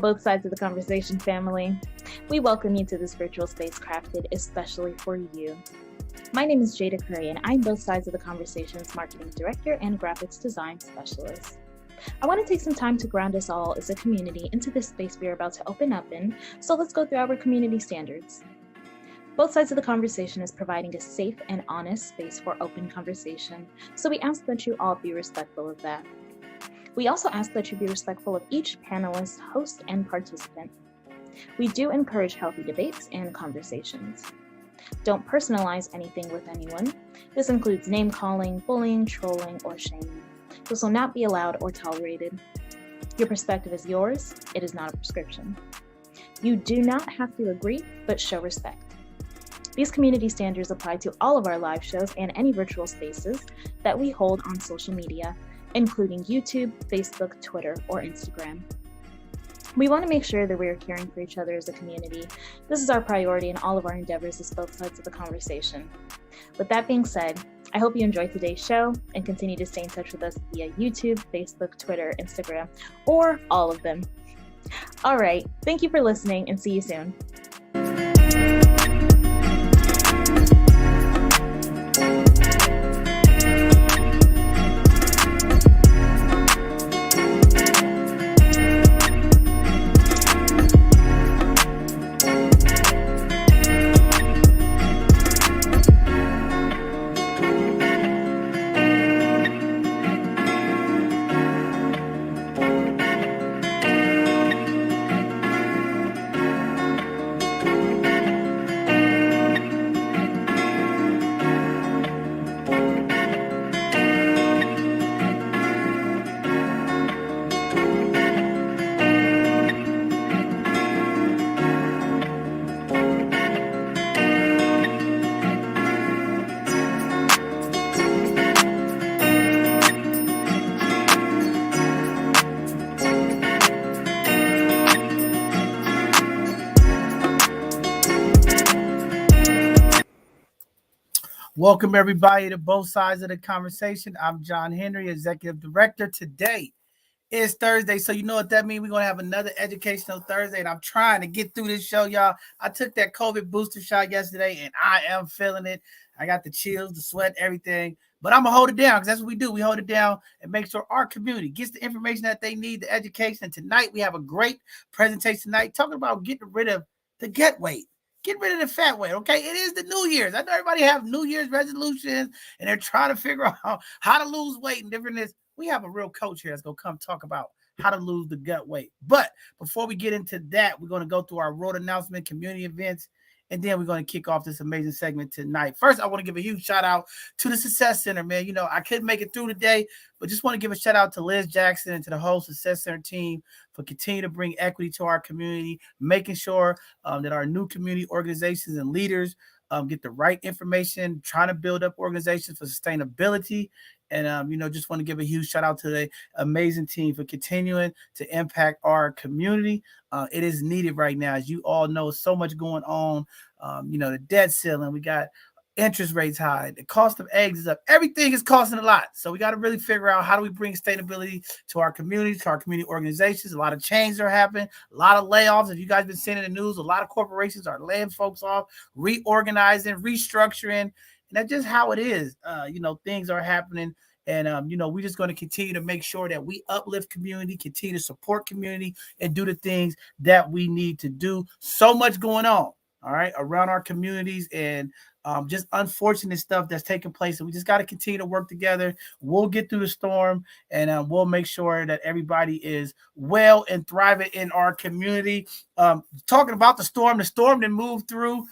Both sides of the conversation family. We welcome you to this virtual space crafted especially for you. My name is Jocelyn Chretien, and I'm both sides of the conversation's marketing director and graphics design specialist. I want to take some time to ground us all as a community into this space we are about to open up in, so let's go through our community standards. Both sides of the conversation is providing a safe and honest space for open conversation, so we ask that you all be respectful of that. We also ask that you be respectful of each panelist, host, and participant. We do encourage healthy debates and conversations. Don't personalize anything with anyone. This includes name-calling, bullying, trolling, or shaming. This will not be allowed or tolerated. Your perspective is yours. It is not a prescription. You do not have to agree, but show respect. These community standards apply to all of our live shows and any virtual spaces that we hold on social media, including YouTube, Facebook, Twitter, or Instagram. We want to make sure that we are caring for each other as a community. This is our priority in all of our endeavors as both sides of the conversation. With that being said, I hope you enjoyed today's show and continue to stay in touch with us via YouTube, Facebook, Twitter, Instagram, or all of them. All right, thank you for listening and see you soon. Welcome, everybody, to Both Sides of the Conversation. I'm John Henry, Executive Director. Today is Thursday, so you know what that means. We're going to have another educational Thursday, and I'm trying to get through this show, y'all. I took that COVID booster shot yesterday, and I am feeling it. I got the chills, the sweat, everything. But I'm going to hold it down because that's what we do. We hold it down and make sure our community gets the information that they need, the education. And tonight, we have a great presentation tonight talking about getting rid of the gut weight. Get rid of the fat weight, okay? It is the New Year's. I know everybody have New Year's resolutions, and they're trying to figure out how to lose weight and different things. We have a real coach here that's going to come talk about how to lose the gut weight. But before we get into that, we're going to go through our road announcement, community events, and then we're going to kick off this amazing segment tonight. First, I want to give a huge shout out to the Success Center, man. You know, I couldn't make it through today, but just want to give a shout out to Liz Jackson and to the whole Success Center team for continuing to bring equity to our community, making sure that our new community organizations and leaders get the right information, trying to build up organizations for sustainability. And, just want to give a huge shout out to the amazing team for continuing to impact our community. It is needed right now. As you all know, so much going on. The debt ceiling, we got interest rates high, the cost of eggs is up, everything is costing a lot. So we got to really figure out how do we bring sustainability to our communities, to our community organizations. A lot of changes are happening, a lot of layoffs. If you guys been seeing in the news, a lot of corporations are laying folks off, reorganizing, restructuring, and that's just how it is. Things are happening. And, we're just going to continue to make sure that we uplift community, continue to support community, and do the things that we need to do. So much going on, all right, around our communities, and just unfortunate stuff that's taking place. And we just got to continue to work together. We'll get through the storm, and we'll make sure that everybody is well and thriving in our community. Talking about the storm that moved through.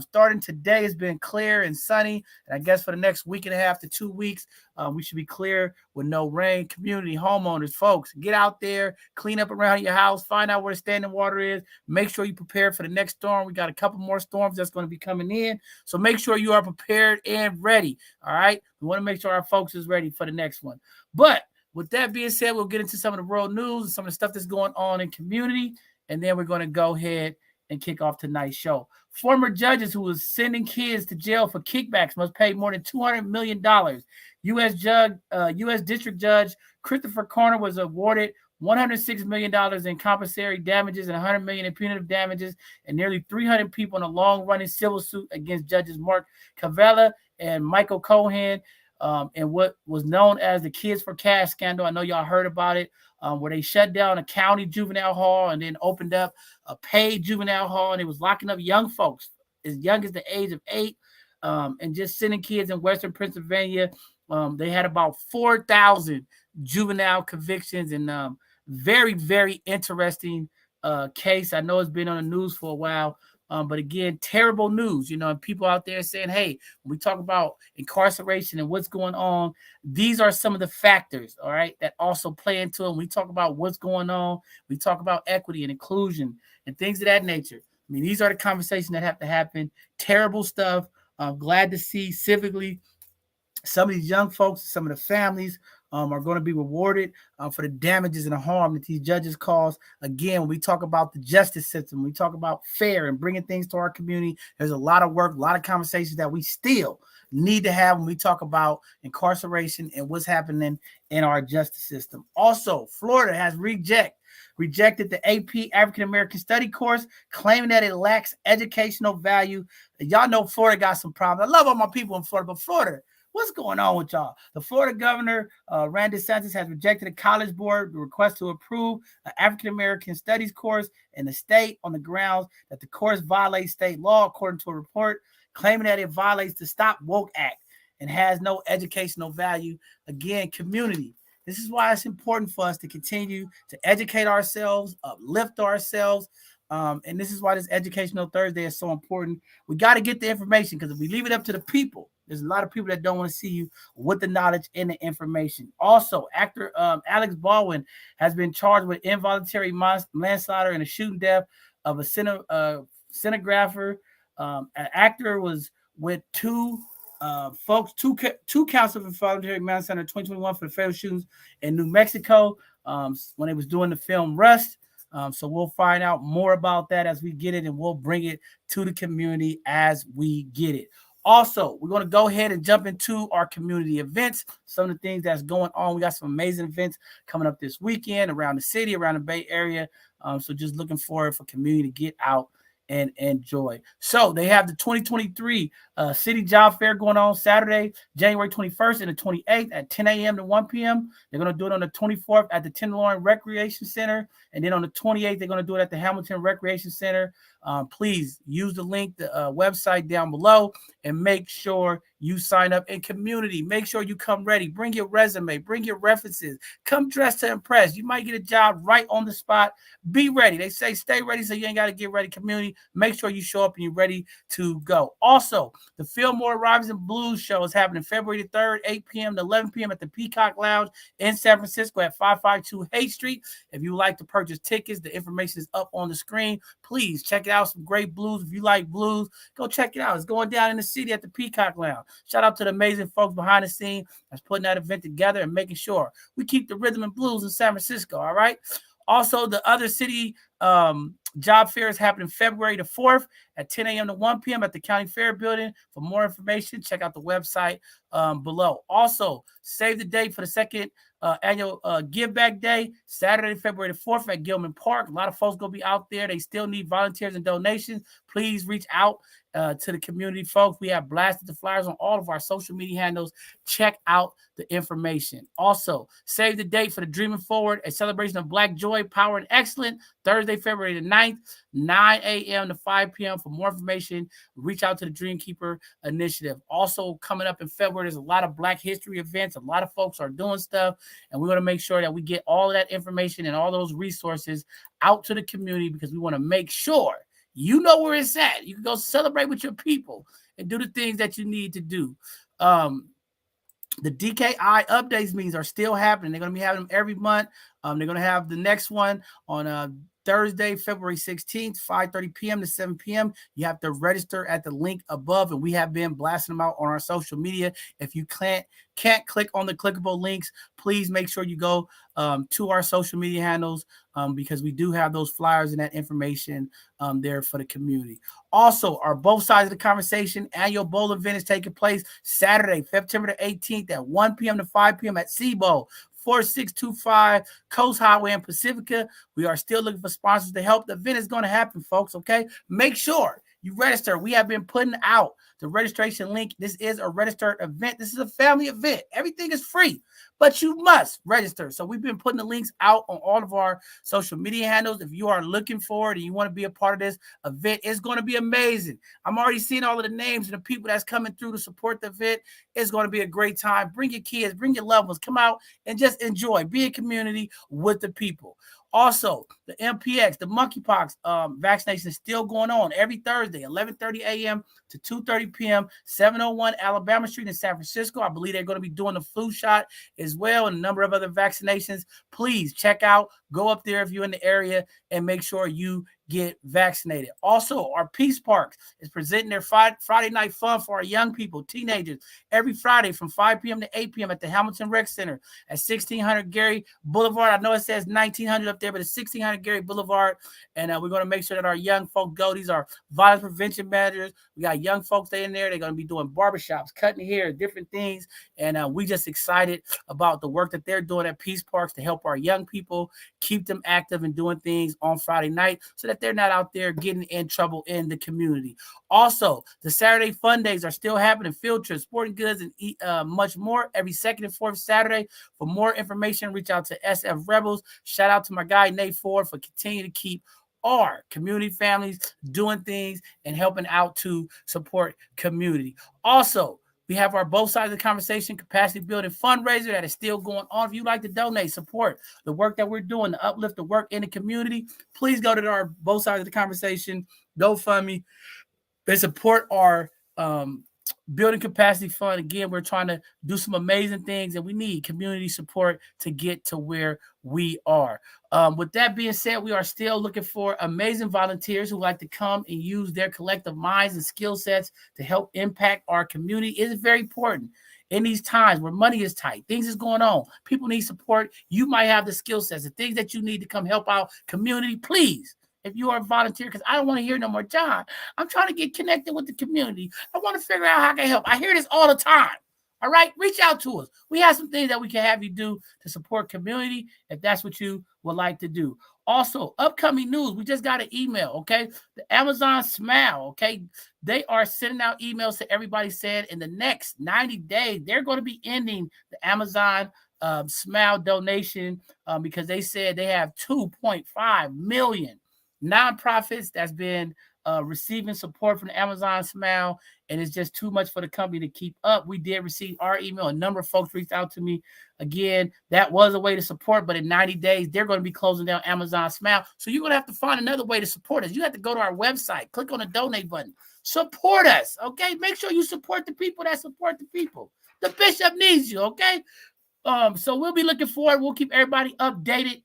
Starting today has been clear and sunny. And I guess for the next week and a half to 2 weeks, we should be clear with no rain. Community, homeowners, folks, get out there, clean up around your house, find out where the standing water is. Make sure you prepare for the next storm. We got a couple more storms that's going to be coming in. So make sure you are prepared and ready. All right. We want to make sure our folks is ready for the next one. But with that being said, we'll get into some of the world news and some of the stuff that's going on in community. And then we're going to go ahead and kick off tonight's show. Former judges who was sending kids to jail for kickbacks must pay more than $200 million. U.S. District Judge Christopher Corner was awarded $106 million in compensatory damages and $100 million in punitive damages, and nearly 300 people in a long-running civil suit against judges Mark Cavella and Michael Cohen, and what was known as the Kids for Cash scandal. I know y'all heard about it, where they shut down a county juvenile hall and then opened up a paid juvenile hall, and it was locking up young folks as young as the age of 8, and just sending kids in Western Pennsylvania. They had about 4,000 juvenile convictions, and very, very interesting case. I know it's been on the news for a while, but again, terrible news. And people out there saying, hey, when we talk about incarceration and what's going on, these are some of the factors, all right, that also play into it. When we talk about what's going on, we talk about equity and inclusion and things of that nature. I mean, these are the conversations that have to happen. Terrible stuff. I'm glad to see civically some of these young folks, some of the families are going to be rewarded for the damages and the harm that these judges cause. Again, when we talk about the justice system, we talk about fair and bringing things to our community, there's a lot of work, a lot of conversations that we still need to have when we talk about incarceration and what's happening in our justice system. Also, Florida has rejected the AP African American Study course, claiming that it lacks educational value. Y'all know Florida got some problems. I love all my people in Florida, but Florida, what's going on with y'all? The Florida governor, Ron DeSantis, has rejected a college board request to approve an African American Studies course in the state on the grounds that the course violates state law, according to a report claiming that it violates the Stop Woke Act and has no educational value. Again, community. This is why it's important for us to continue to educate ourselves, uplift ourselves. And this is why this Educational Thursday is so important. We got to get the information, because if we leave it up to the people, there's a lot of people that don't want to see you with the knowledge and the information. Also, actor Alex Baldwin has been charged with involuntary manslaughter and a shooting death of a stenographer. An actor was with two counts of involuntary manslaughter in 2021 for the fatal shootings in New Mexico when they was doing the film Rust. So we'll find out more about that as we get it, and we'll bring it to the community as we get it. Also, we're going to go ahead and jump into our community events, some of the things that's going on. We got some amazing events coming up this weekend around the city, around the Bay Area. So just looking forward for community to get out and enjoy. So they have the 2023 City Job Fair going on Saturday, January 21st and the 28th at 10 a.m. to 1 p.m. They're going to do it on the 24th at the Tenderloin Recreation Center. And then on the 28th, they're going to do it at the Hamilton Recreation Center. Please use the link, the website down below, and make sure you sign up. In community, make sure you come ready. Bring your resume, bring your references, come dressed to impress. You might get a job right on the spot. Be ready. They say stay ready, so you ain't got to get ready. Community, make sure you show up and you're ready to go. Also, the Fillmore Rhymes and Blues show is happening February the 3rd, 8 p.m. to 11 p.m. at the Peacock Lounge in San Francisco at 552 Haight Street. If you would like to purchase tickets, the information is up on the screen. Please check it out. Some great blues. If you like blues, go check it out. It's going down in the city at the Peacock Lounge. Shout out to the amazing folks behind the scene that's putting that event together and making sure we keep the rhythm and blues in San Francisco. All right. Also, the other city job fair is happening February the 4th at 10 a.m. to 1 p.m. at the County Fair Building. For more information, check out the website below. Also, save the date for the second annual Give Back Day, Saturday, February the 4th at Gilman Park. A lot of folks going to be out there. They still need volunteers and donations. Please reach out to the community folks. We have blasted the flyers on all of our social media handles. Check out the information. Also, save the date for the Dreaming Forward, a celebration of Black joy, power, and excellence, Thursday, February the 9th, 9 a.m. to 5 p.m. For more information, reach out to the Dreamkeeper Initiative. Also, coming up in February, there's a lot of Black history events. A lot of folks are doing stuff, and we want to make sure that we get all of that information and all those resources out to the community because we want to make sure you know where it's at. You can go celebrate with your people and do the things that you need to do. The DKI updates meetings are still happening. They're going to be having them every month. They're going to have the next one on Thursday, February 16th, 5:30 p.m. to 7 p.m. You have to register at the link above, and we have been blasting them out on our social media. If you can't click on the clickable links, please make sure you go to our social media handles because we do have those flyers and that information there for the community. Also, our Both Sides of the Conversation annual bowl event is taking place Saturday, September the 18th at 1 p.m. to 5 p.m. at Seabowl, 4625 Coast Highway in Pacifica. We are still looking for sponsors to help. The event is going to happen, folks, okay? Make sure you register. We have been putting out the registration link. This is a registered event. This is a family event. Everything is free, but you must register. So we've been putting the links out on all of our social media handles. If you are looking for it and you want to be a part of this event, it's going to be amazing. I'm already seeing all of the names and the people that's coming through to support the event. It's going to be a great time. Bring your kids, bring your loved ones, come out and just enjoy. Be a community with the people. Also, the MPX, the monkeypox vaccination is still going on every Thursday, 11:30 a.m. to 2:30 p.m., 701 Alabama Street in San Francisco. I believe they're going to be doing the flu shot as well and a number of other vaccinations. Please check out, go up there if you're in the area and make sure you get vaccinated. Also, our Peace Parks is presenting their Friday night fun for our young people, teenagers, every Friday from 5 p.m. to 8 p.m. at the Hamilton Rec Center at 1600 Gary Boulevard. I know it says 1900 up there, but it's 1600 Gary Boulevard. And we're going to make sure that our young folk go. These are violence prevention measures. We got young folks in there. They're going to be doing barbershops, cutting hair, different things. And we just excited about the work that they're doing at Peace Parks to help our young people, keep them active and doing things on Friday night so that they're not out there getting in trouble in the community. Also, the Saturday fun days are still happening. Field trips, sporting goods, and much more every second and fourth Saturday. For more information, reach out to SF Rebels. Shout out to my guy, Nate Ford, for continuing to keep our community families doing things and helping out to support community. Also, we have our Both Sides of the Conversation capacity building fundraiser that is still going on. If you'd like to donate, support the work that we're doing to uplift the work in the community, please go to our Both Sides of the Conversation GoFundMe. They support our building capacity fund. Again, we're trying to do some amazing things, and we need community support to get to where we are. With that being said, we are still looking for amazing volunteers who like to come and use their collective minds and skill sets to help impact our community. It is very important in these times where money is tight, things is going on, people need support. You might have the skill sets, the things that you need to come help out community. Please, if you are a volunteer, because I don't want to hear no more, John, I'm trying to get connected with the community. I want to figure out how I can help. I hear this all the time. All right, reach out to us. We have some things that we can have you do to support community if that's what you would like to do. Also, upcoming news. We just got an email, okay? The Amazon Smile, okay? They are sending out emails to everybody saying in the next 90 days, they're going to be ending the Amazon Smile donation because they said they have 2.5 million nonprofits that's been receiving support from the Amazon Smile, and it's just too much for the company to keep up. We did receive our email. A number of folks reached out to me. Again, that was a way to support, but in 90 days, they're going to be closing down Amazon Smile. So you're going to have to find another way to support us. You have to go to our website, click on the donate button, support us, okay? Make sure you support the people that support the people. The bishop needs you, okay? So we'll be looking forward. We'll keep everybody updated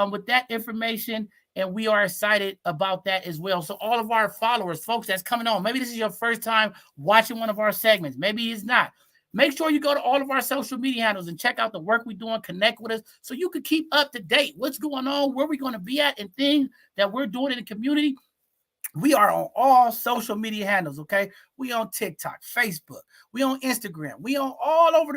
with that information, and we are excited about that as well. So all of our followers, folks that's coming on, maybe this is your first time watching one of our segments. Maybe it's not. Make sure you go to all of our social media handles and check out the work we're doing, connect with us, so you can keep up to date. What's going on, where we're going to be at, and things that we're doing in the community. We are on all social media handles, okay? We on TikTok, Facebook, we on Instagram, we on all over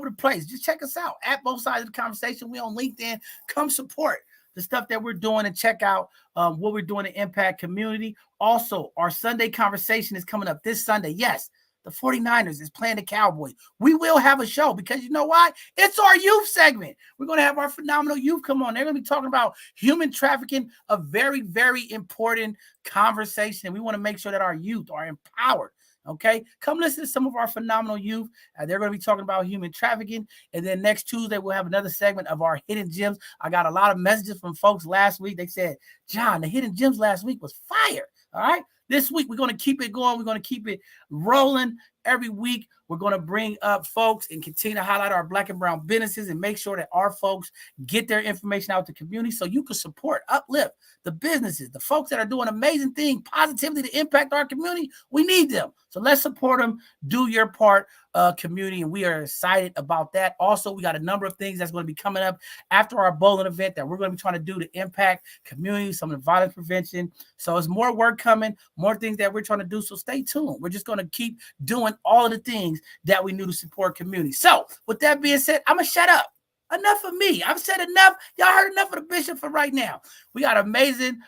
the place. Just check us out at Both Sides of the Conversation. We on LinkedIn. Come support the stuff that we're doing and check out what we're doing to impact community. Also, our Sunday conversation is coming up this Sunday. Yes, the 49ers is playing the Cowboys. We will have a show because you know why? It's our youth segment. We're going to have our phenomenal youth come on. They're going to be talking about human trafficking, a very, very important conversation. We want to make sure that our youth are empowered. Okay, come listen to some of our phenomenal youth. They're going to be talking about human trafficking. And then next Tuesday, we'll have another segment of our hidden gems. I got a lot of messages from folks last week. They said, John, the hidden gems last week was fire. All right. This week, we're going to keep it going. We're going to keep it rolling. Every week, we're going to bring up folks and continue to highlight our Black and brown businesses and make sure that our folks get their information out to the community so you can support, uplift the businesses, the folks that are doing amazing things positively to impact our community. We need them. So let's support them. Do your part, community, and we are excited about that. Also, we got a number of things that's going to be coming up after our bowling event that we're going to be trying to do to impact community, some of the violence prevention. So it's more work coming, more things that we're trying to do. So stay tuned. We're just going to keep doing all of the things that we do to support community. So with that being said, I'm going to shut up. Enough of me. I've said enough. Y'all heard enough of the bishop for right now. We got amazing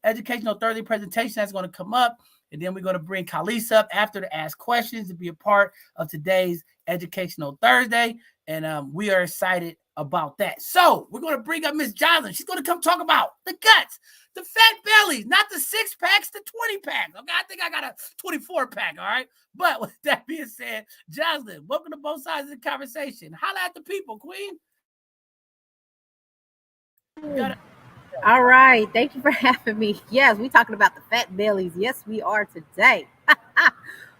educational Thursday presentation that's going to come up. And then we're going to bring Khalees up after to ask questions to be a part of today's Educational Thursday. And we are excited about that. So we're going to bring up Miss Jocelyn. She's going to come talk about the guts, the fat bellies, not the 6-packs, the 20-packs. Okay, I think I got a 24-pack, all right? But with that being said, Jocelyn, welcome to Both Sides of the Conversation. Holla at the people, Queen. All right. Thank you for having me. Yes, we're talking about the fat bellies. Yes, we are today.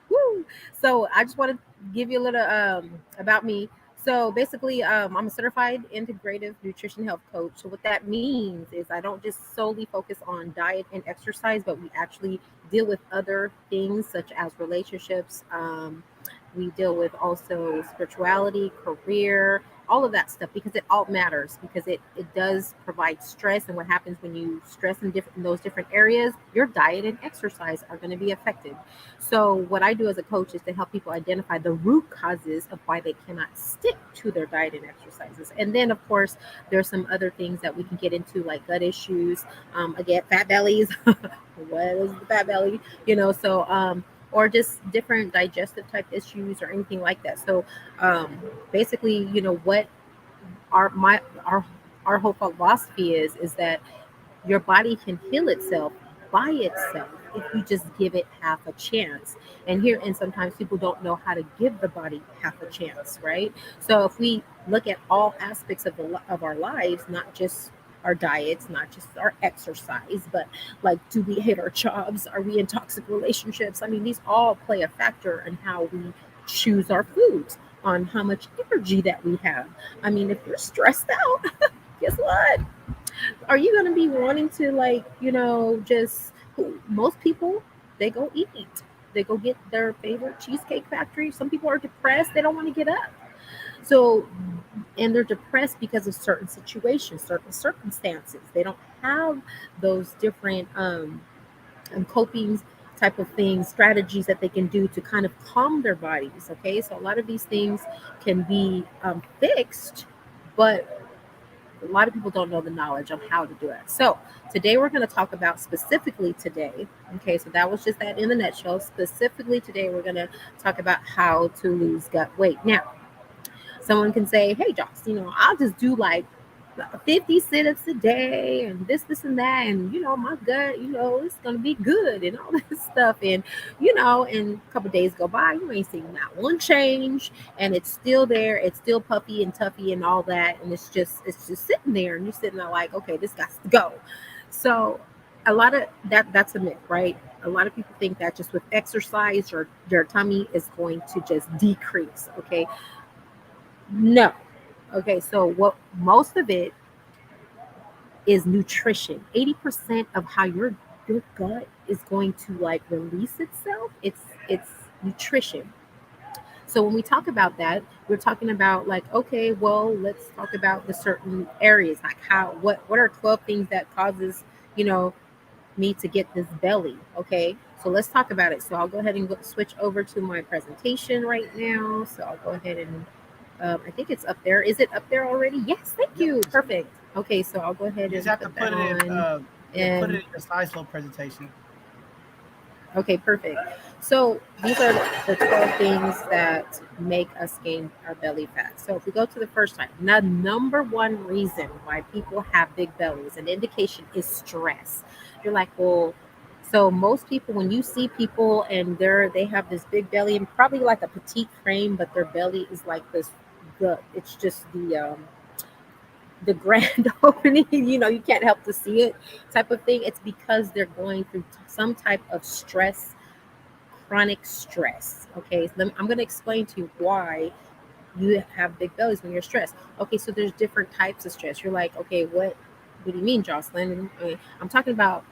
Woo. So I just want to give you a little about me. So basically, I'm a certified integrative nutrition health coach. So what that means is I don't just solely focus on diet and exercise, but we actually deal with other things such as relationships. We deal with also spirituality, career, all of that stuff, because it all matters, because it does provide stress. And what happens when you stress in those different areas, your diet and exercise are going to be affected. So what I do as a coach is to help people identify the root causes of why they cannot stick to their diet and exercises. And then, of course, there's some other things that we can get into, like gut issues, again, fat bellies. What is the fat belly? Or just different digestive type issues or anything like that. So basically, what our whole philosophy is that your body can heal itself by itself if you just give it half a chance. And sometimes people don't know how to give the body half a chance, right? So if we look at all aspects of our lives, not just our diets, not just our exercise, but like, do we hate our jobs? Are we in toxic relationships? I mean, these all play a factor in how we choose our foods, on how much energy that we have. I mean, if you're stressed out, guess what? Are you going to be wanting to most people, they go eat. They go get their favorite cheesecake factory. Some people are depressed. They don't want to get up. So, and they're depressed because of certain situations, certain circumstances. They don't have those different coping type of things, strategies that they can do to kind of calm their bodies. Okay, so a lot of these things can be fixed, but a lot of people don't know the knowledge of how to do it. So today we're going to talk about specifically today. Okay, so that was just that in a nutshell. Specifically today, we're going to talk about how to lose gut weight. Now, someone can say, hey, Joss, I'll just do like 50 sit-ups a day and this and that, and my gut, it's gonna be good and all this stuff. And and a couple days go by, you ain't seen not one change, and it's still there, it's still puffy and tuffy and all that, and it's just sitting there, and you're sitting there like, okay, this got to go. So a lot of that's a myth, right? A lot of people think that just with exercise your tummy is going to just decrease. Okay, no. Okay, so what most of it is nutrition. 80% of how your gut is going to like release itself, it's nutrition. So when we talk about that, we're talking about like, okay, well, let's talk about the certain areas, like how what are 12 things that causes, you know, me to get this belly. Okay, so let's talk about it. So I'll go ahead and switch over to my presentation right now. So I'll go ahead and I think it's up there. Is it up there already? Yes, thank Yep. you. Perfect. Okay, so I'll go ahead You just and have to put that put it in. on. Yeah, put it And in your slideshow presentation. okay, perfect. So these are the 12 things that make us gain our belly fat. So if we go to the first time, the number one reason why people have big bellies, an indication is stress. You're like, well, so most people, when you see people and they have this big belly and probably like a petite frame, but their belly is like this, it's just the grand opening, you can't help to see it type of thing. It's because they're going through some type of stress, chronic stress. Okay, so I'm going to explain to you why you have big bellies when you're stressed. Okay, so there's different types of stress. You're like, okay, what do you mean, Jocelyn? I'm talking about,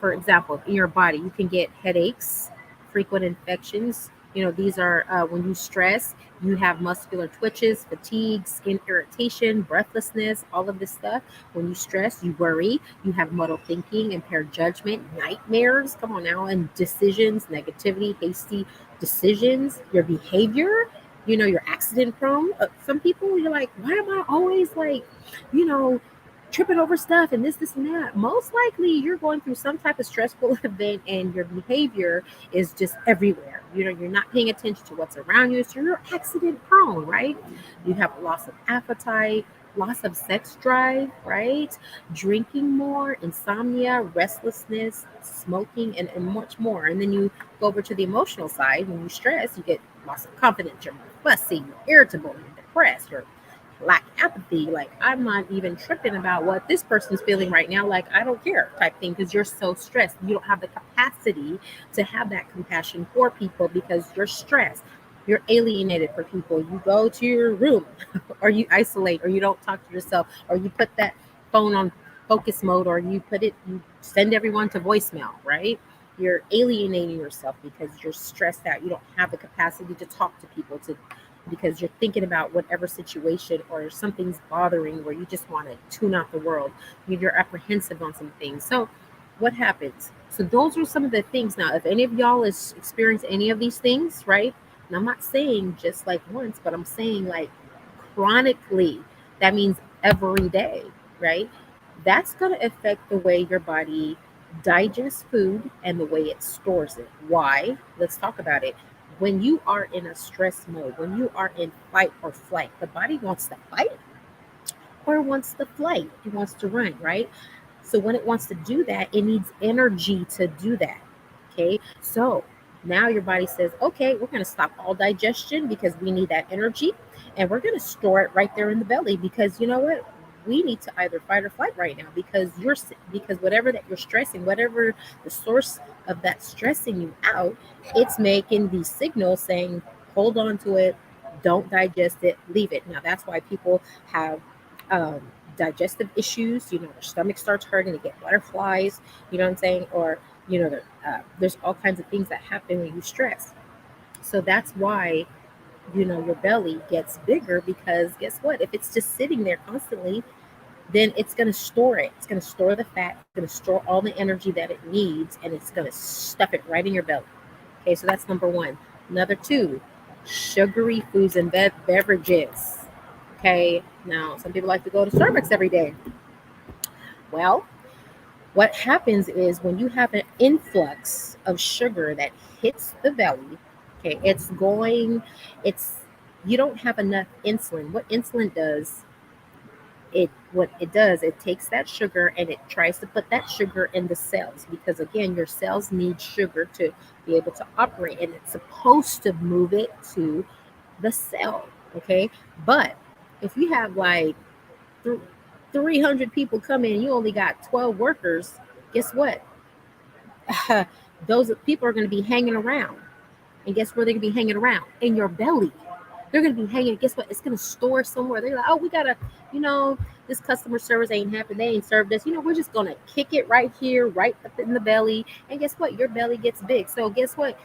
for example, in your body, you can get headaches, frequent infections. These are when you stress, you have muscular twitches, fatigue, skin irritation, breathlessness, all of this stuff. When you stress, you worry, you have muddled thinking, impaired judgment, nightmares. Come on now, and decisions, negativity, hasty decisions, your behavior. You're accident prone. Some people, you're like, why am I always like, you know, tripping over stuff and this and that? Most likely you're going through some type of stressful event and your behavior is just everywhere. You're not paying attention to what's around you, so you're accident prone, right? You have loss of appetite, loss of sex drive, right? Drinking more, insomnia, restlessness, smoking, and much more. And then you go over to the emotional side. When you stress, you get loss of confidence, you're more fussy, you're irritable, you're depressed, you're lack empathy. Like, I'm not even tripping about what this person's feeling right now. Like, I don't care type thing, because you're so stressed. You don't have the capacity to have that compassion for people because you're stressed. You're alienated for people. You go to your room or you isolate, or you don't talk to yourself, or you put that phone on focus mode, or you send everyone to voicemail, right? You're alienating yourself because you're stressed out. You don't have the capacity to talk to people, to because you're thinking about whatever situation or something's bothering where you just want to tune out the world. You're apprehensive on some things. So what happens? So those are some of the things. Now, if any of y'all has experienced any of these things, right? And I'm not saying just like once, but I'm saying like chronically. That means every day, right? That's going to affect the way your body digests food and the way it stores it. Why? Let's talk about it. When you are in a stress mode, when you are in fight or flight, the body wants to fight or wants to flight. It wants to run, right? So when it wants to do that, it needs energy to do that. Okay. So now your body says, okay, we're going to stop all digestion because we need that energy, and we're going to store it right there in the belly, because you know what? We need to either fight or flight right now, because whatever that you're stressing, whatever the source of that stressing you out, it's making these signals saying, hold on to it, don't digest it, leave it. Now that's why people have um, digestive issues. Their stomach starts hurting, they get butterflies. You know what I'm saying? Or there's all kinds of things that happen when you stress. So that's why your belly gets bigger, because guess what? If it's just sitting there constantly, then it's going to store it. It's going to store the fat. It's going to store all the energy that it needs, and it's going to stuff it right in your belly. Okay, so that's number one. Number two, sugary foods and beverages. Okay, now some people like to go to Starbucks every day. Well, what happens is when you have an influx of sugar that hits the belly, okay, it's you don't have enough insulin. What insulin does, what it does, it takes that sugar and it tries to put that sugar in the cells, because again, your cells need sugar to be able to operate, and it's supposed to move it to the cell. Okay, but if you have like 300 people come in, you only got 12 workers, guess what? Those people are going to be hanging around. And guess where they're going to be hanging around? In your belly. They're going to be hanging. Guess what? It's going to store somewhere. They're like, oh, we got to, this customer service ain't happened. They ain't served us. We're just going to kick it right here, right up in the belly. And guess what? Your belly gets big. So guess what?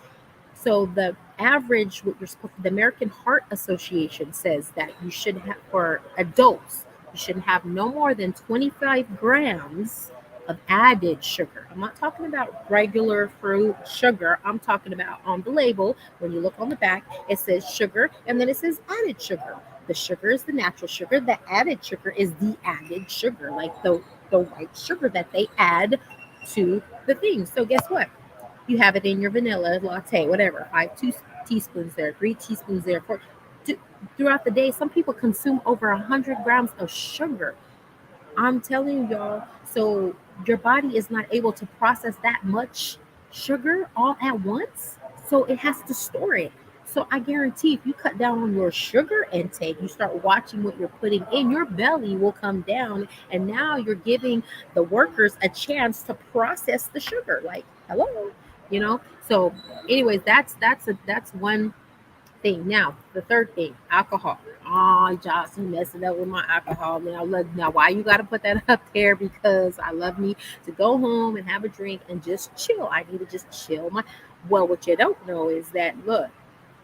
So the average, the American Heart Association says that you should have, for adults, you should have no more than 25 grams of added sugar. I'm not talking about regular fruit sugar. I'm talking about on the label. When you look on the back, it says sugar, and then it says added sugar. The sugar is the natural sugar. The added sugar is the added sugar, like the white sugar that they add to the thing. So guess what? You have it in your vanilla latte, whatever, 2 teaspoons there, 3 teaspoons there. Throughout the day, some people consume over 100 grams of sugar. I'm telling y'all, so your body is not able to process that much sugar all at once. So it has to store it. So I guarantee if you cut down on your sugar intake, you start watching what you're putting in, your belly will come down. And now you're giving the workers a chance to process the sugar. Like, hello, So anyways, that's one thing. Now, the third thing, alcohol. Oh, Jocelyn messing up with my alcohol. Now, why you got to put that up there? Because I love me to go home and have a drink and just chill. I need to just chill. Well, what you don't know is that, look,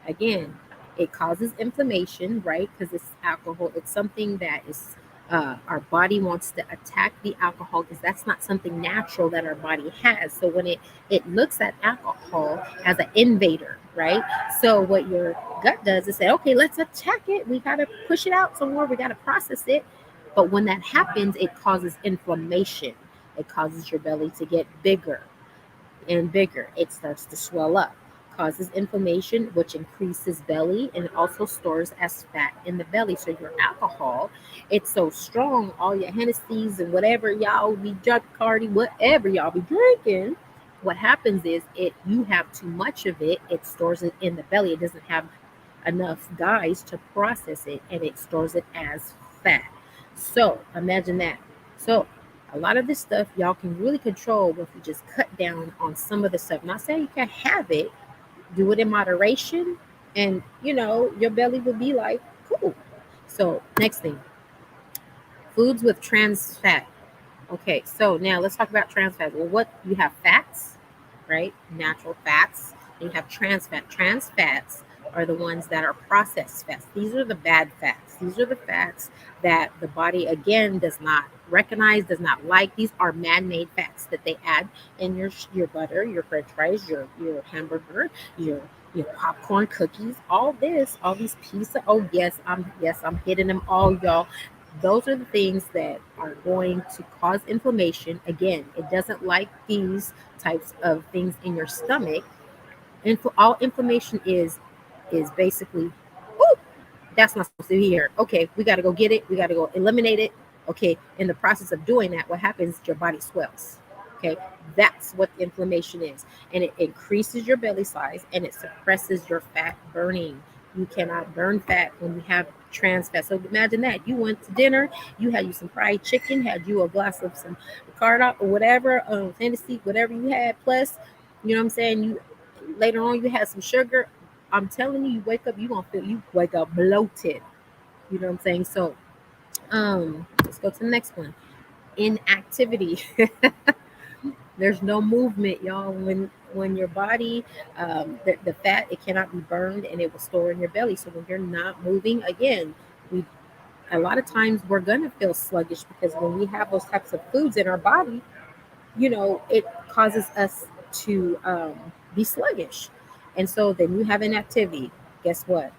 again, it causes inflammation, right? Because it's alcohol. It's something that is our body wants to attack the alcohol, because that's not something natural that our body has. So when it looks at alcohol as an invader, right? So what your gut does is say, okay, let's attack it. We got to push it out somewhere. We got to process it. But when that happens, it causes inflammation. It causes your belly to get bigger and bigger. It starts to swell up, causes inflammation, which increases belly, and also stores as fat in the belly. So your alcohol, it's so strong, all your Hennessy's and whatever y'all be Cardi, whatever y'all be drinking, what happens is you have too much of it, it stores it in the belly. It doesn't have enough guys to process it, and it stores it as fat. So imagine that. So a lot of this stuff y'all can really control if you just cut down on some of the stuff. Not saying you can't have it, do it in moderation, and your belly will be like, cool. So next thing, foods with trans fat. Okay, so now let's talk about trans fat. Well, what you have fats, right? Natural fats. And you have trans fat. Trans fats are the ones that are processed fats. These are the bad fats. These are the fats that the body, again, does not recognize, does not like. These are man-made fats that they add in your butter, your french fries, your hamburger, your popcorn, cookies, all these pieces. Oh yes, I'm hitting them all, y'all. Those are the things that are going to cause inflammation. Again, it doesn't like these types of things in your stomach. And all inflammation is basically, oh, that's not supposed to be here. Okay, we got to go get it. We got to go eliminate it. Okay, in the process of doing that, what happens? Your body swells. Okay, that's what inflammation is. And it increases your belly size, and it suppresses your fat burning. You cannot burn fat when you have trans fat. So imagine that. You went to dinner, you had you some fried chicken, had you a glass of some Cardo or whatever, Tennessee, whatever you had, plus, you know what I'm saying? You later on you had some sugar. I'm telling you, you wake up, you wake up bloated. You know what I'm saying? So let's go to the next one. Inactivity. There's no movement, y'all. When your body, the fat, it cannot be burned, and it will store in your belly. So when you're not moving, again, a lot of times we're gonna feel sluggish, because when we have those types of foods in our body, it causes us to be sluggish. And so then you have inactivity. Guess what?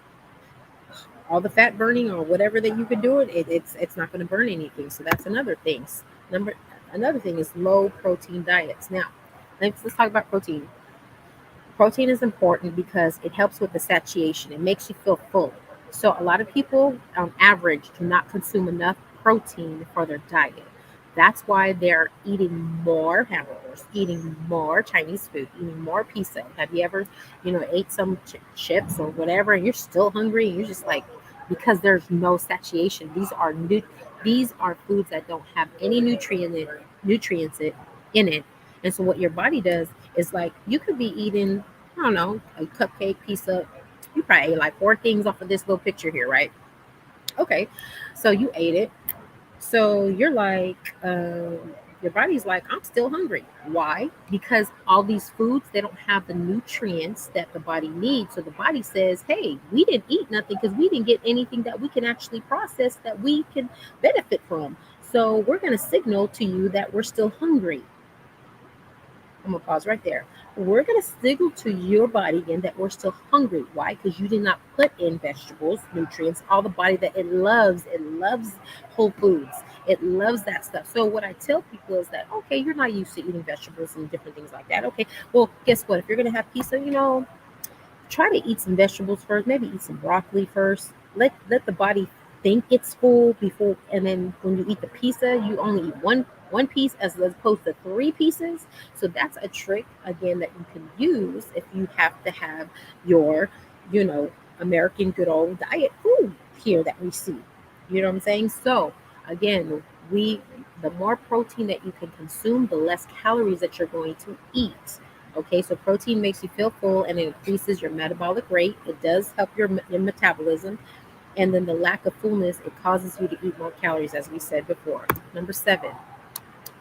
All the fat burning or whatever that you've been doing, it's not going to burn anything. So that's another thing. Another thing is low protein diets. Now, let's talk about protein. Protein is important because it helps with the satiation. It makes you feel full. So a lot of people, on average, do not consume enough protein for their diet. That's why they're eating more hamburgers, eating more Chinese food, eating more pizza. Have you ever, ate some chips or whatever, and you're still hungry, and you're just like, because there's no satiation. These are foods that don't have any nutrients in it. And so what your body does is, like, you could be eating, I don't know, a cupcake, pizza. You probably ate like four things off of this little picture here, right? Okay, so you ate it. So you're like, your body's like, I'm still hungry. Why? Because all these foods, they don't have the nutrients that the body needs. So the body says, hey, we didn't eat nothing because we didn't get anything that we can actually process that we can benefit from. So we're going to signal to you that we're still hungry. I'm gonna pause right there. We're gonna signal to your body again that we're still hungry. Why? Because you did not put in vegetables, nutrients, all the body that it loves. It loves whole foods. It loves that stuff. So what I tell people is that, okay, you're not used to eating vegetables and different things like that. Okay, well, guess what? If you're gonna have pizza, try to eat some vegetables first. Maybe eat some broccoli first. Let the body think it's full before, and then when you eat the pizza, you only eat one piece as opposed to three pieces. So that's a trick again that you can use if you have to have your, you know, American good old diet food here that we see. You know what I'm saying? So again, we the more protein that you can consume, the less calories that you're going to eat. Okay, so protein makes you feel full and it increases your metabolic rate. It does help your metabolism. And then the lack of fullness, it causes you to eat more calories, as we said before. Number 7,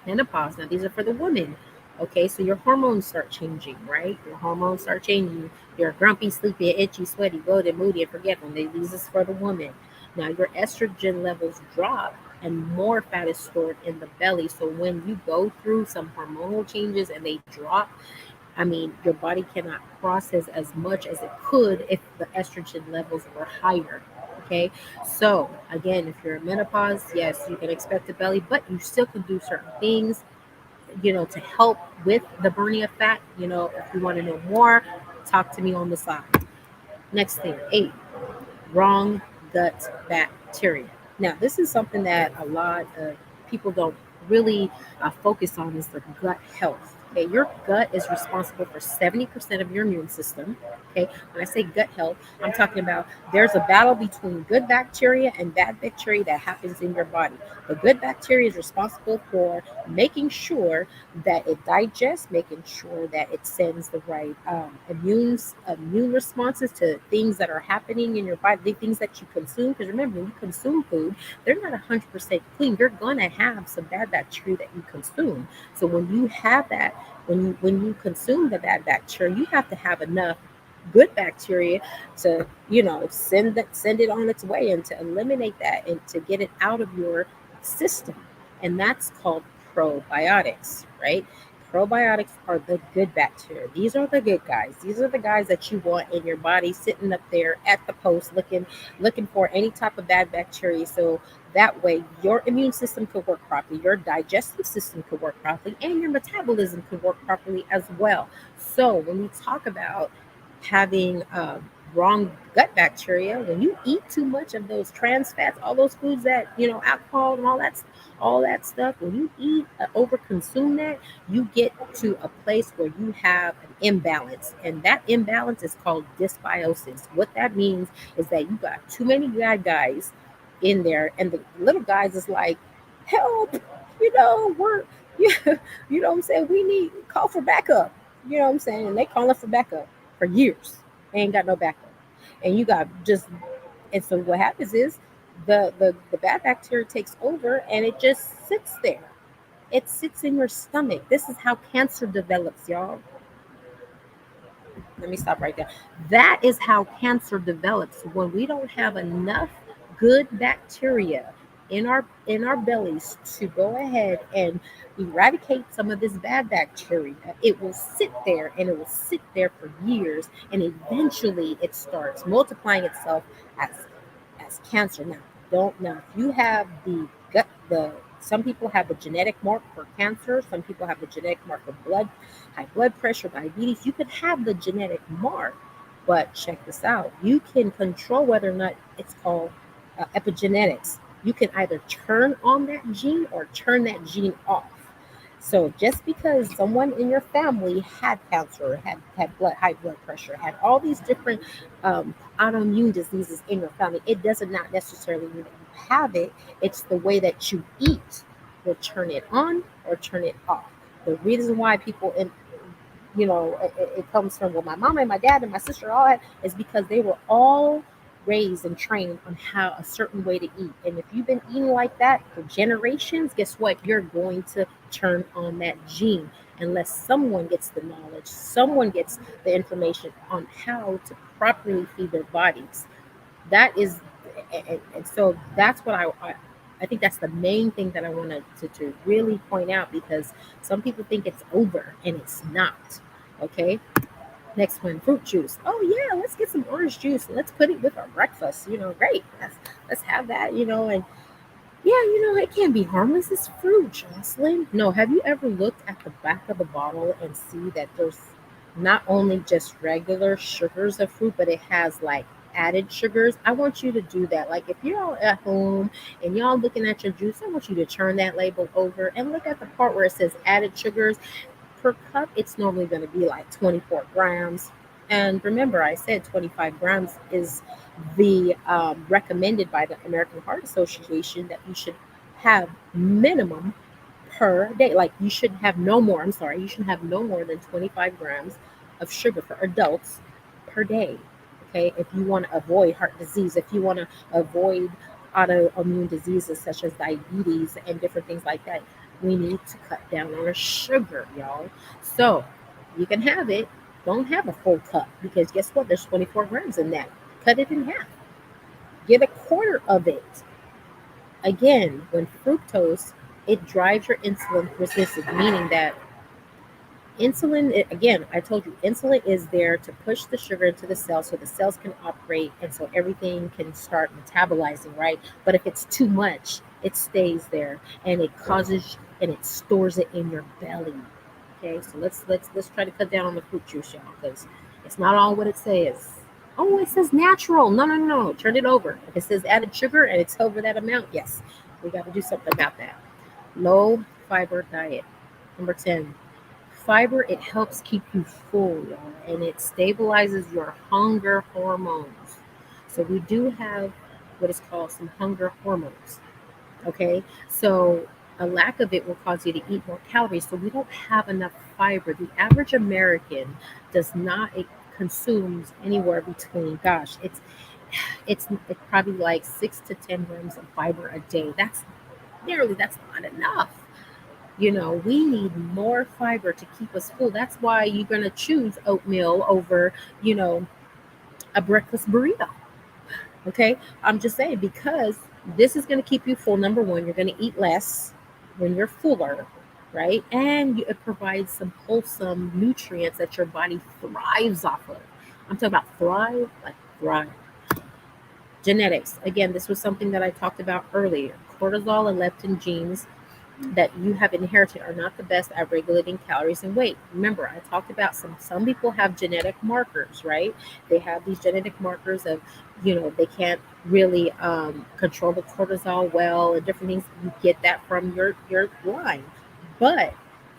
menopause. Now, these are for the women. Okay, so your hormones start changing, right? Your hormones start changing. You're grumpy, sleepy, itchy, sweaty, bloated, moody, and forgetful. These is for the woman. Now, your estrogen levels drop and more fat is stored in the belly. So when you go through some hormonal changes and they drop, I mean, your body cannot process as much as it could if the estrogen levels were higher. Okay, so again, if you're in menopause, yes, you can expect a belly, but you still can do certain things, to help with the burning of fat. If you want to know more, talk to me on the side. Next thing, 8, wrong gut bacteria. Now, this is something that a lot of people don't really focus on is the gut health. Okay, your gut is responsible for 70% of your immune system. Okay, when I say gut health, I'm talking about there's a battle between good bacteria and bad bacteria that happens in your body. The good bacteria is responsible for making sure that it digests, making sure that it sends the right immune responses to things that are happening in your body, the things that you consume. Because remember, when you consume food, they're not 100% clean. You're gonna have some bad bacteria that you consume. So when you have that, when you consume the bad bacteria, you have to have enough good bacteria to send it on its way and to eliminate that and to get it out of your system. And that's called probiotics, right? Probiotics are the good bacteria. These are the good guys. These are the guys that you want in your body, sitting up there at the post, looking for any type of bad bacteria. So that way your immune system could work properly, your digestive system could work properly, and your metabolism could work properly as well. So when we talk about having wrong gut bacteria, when you eat too much of those trans fats, all those foods that, alcohol and all that stuff, when you eat over consume that, you get to a place where you have an imbalance, and that imbalance is called dysbiosis. What that means is that you got too many bad guys in there, and the little guys is like, help, we're you know what I'm saying, we need call for backup, you know what I'm saying, and they calling for backup for years. They ain't got no backup. And you got just, and so what happens is the bad bacteria takes over and it just sits there. It sits in your stomach. This is how cancer develops, y'all. Let me stop right there. That is how cancer develops when we don't have enough good bacteria in our bellies to go ahead and eradicate some of this bad bacteria. It will sit there and it will sit there for years, and eventually it starts multiplying itself as cancer. Now if you have the gut, the some people have the genetic mark for cancer, some people have the genetic mark for high blood pressure, diabetes. You could have the genetic mark, but check this out, you can control whether or not, it's called epigenetics. you can either turn on that gene or turn that gene off. So just because someone in your family had cancer, had high blood pressure, had all these different autoimmune diseases in your family, it does not necessarily mean that you have it. It's the way that you eat will turn it on or turn it off. The reason why people in it comes from, well, my mom and my dad and my sister all had, is because they were all raised and trained on how a certain way to eat. And if you've been eating like that for generations, guess what? You're going to turn on that gene unless someone gets the knowledge, someone gets the information on how to properly feed their bodies. That is, and so that's what I think that's the main thing that I wanted to really point out, because some people think it's over and it's not. Okay. Next one, fruit juice. Oh yeah, let's get some orange juice and let's put it with our breakfast. Great. Let's have that. And yeah, it can be harmless. It's fruit, Jocelyn. No, have you ever looked at the back of the bottle and see that there's not only just regular sugars of fruit, but it has like added sugars? I want you to do that. Like if you're all at home and y'all looking at your juice, I want you to turn that label over and look at the part where it says added sugars. Per cup, it's normally going to be like 24 grams. And remember, I said 25 grams is the recommended by the American Heart Association that you should have minimum per day. Like you should have no more, I'm sorry, you should have no more than 25 grams of sugar for adults per day. Okay, if you want to avoid heart disease, if you want to avoid autoimmune diseases such as diabetes and different things like that, we need to cut down on our sugar, y'all. So you can have it. Don't have a full cup, because guess what? There's 24 grams in that. Cut it in half. Get a quarter of it. Again, when fructose, it drives your insulin resistance, meaning that again, I told you, insulin is there to push the sugar into the cell so the cells can operate and so everything can start metabolizing, right? But if it's too much, it stays there and it causes and it stores it in your belly. Okay, so let's try to cut down on the fruit juice, y'all, because it's not all what it says. Oh, it says natural. No. Turn it over. If it says added sugar and it's over that amount, yes, we got to do something about that. Low fiber diet. Number 10. Fiber, it helps keep you full, y'all, and it stabilizes your hunger hormones. So we do have what is called some hunger hormones. Okay, so a lack of it will cause you to eat more calories. So we don't have enough fiber. The average American does not, it consumes anywhere between, gosh, it's probably like 6 to 10 grams of fiber a day. That's not enough. We need more fiber to keep us full. That's why you're going to choose oatmeal over, a breakfast burrito. Okay. I'm just saying, because this is going to keep you full. Number one, you're going to eat less when you're fuller, right? And it provides some wholesome nutrients that your body thrives off of. I'm talking about thrive, like thrive. Genetics. Again, this was something that I talked about earlier. Cortisol and leptin genes that you have inherited are not the best at regulating calories and weight. Remember, I talked about some people have genetic markers, right? They have these genetic markers of, they can't really control the cortisol well and different things. You get that from your line, but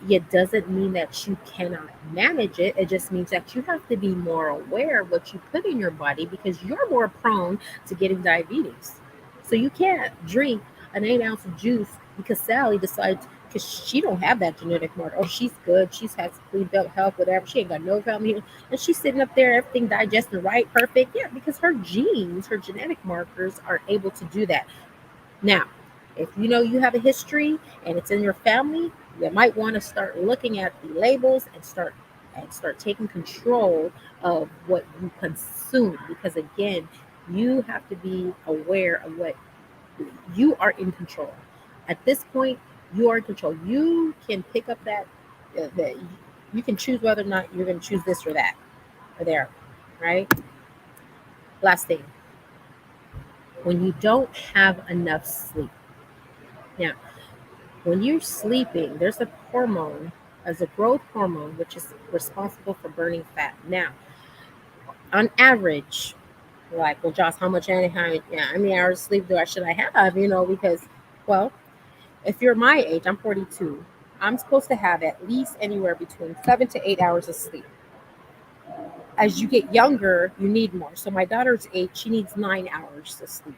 it doesn't mean that you cannot manage it. It just means that you have to be more aware of what you put in your body, because you're more prone to getting diabetes. So you can't drink an 8 ounce of juice because Sally decides, because she don't have that genetic marker. Oh, she's good. She's had clean belt health, whatever. She ain't got no family. And she's sitting up there, everything digesting right, perfect. Yeah, because her genes, her genetic markers are able to do that. Now, if you have a history and it's in your family, you might want to start looking at the labels and start taking control of what you consume, because again, you have to be aware of what you are in control. At this point, you are in control. You can pick up that you can choose whether or not you're going to choose this or that or there, right? Last thing, when you don't have enough sleep. Now, when you're sleeping, there's a hormone, as a growth hormone, which is responsible for burning fat. Now, on average, You're like, well, Josh, how many hours of sleep should I have? Because, well, if you're my age, I'm 42. I'm supposed to have at least anywhere between 7 to 8 hours of sleep. As you get younger, you need more. So my daughter's 8, she needs 9 hours of sleep.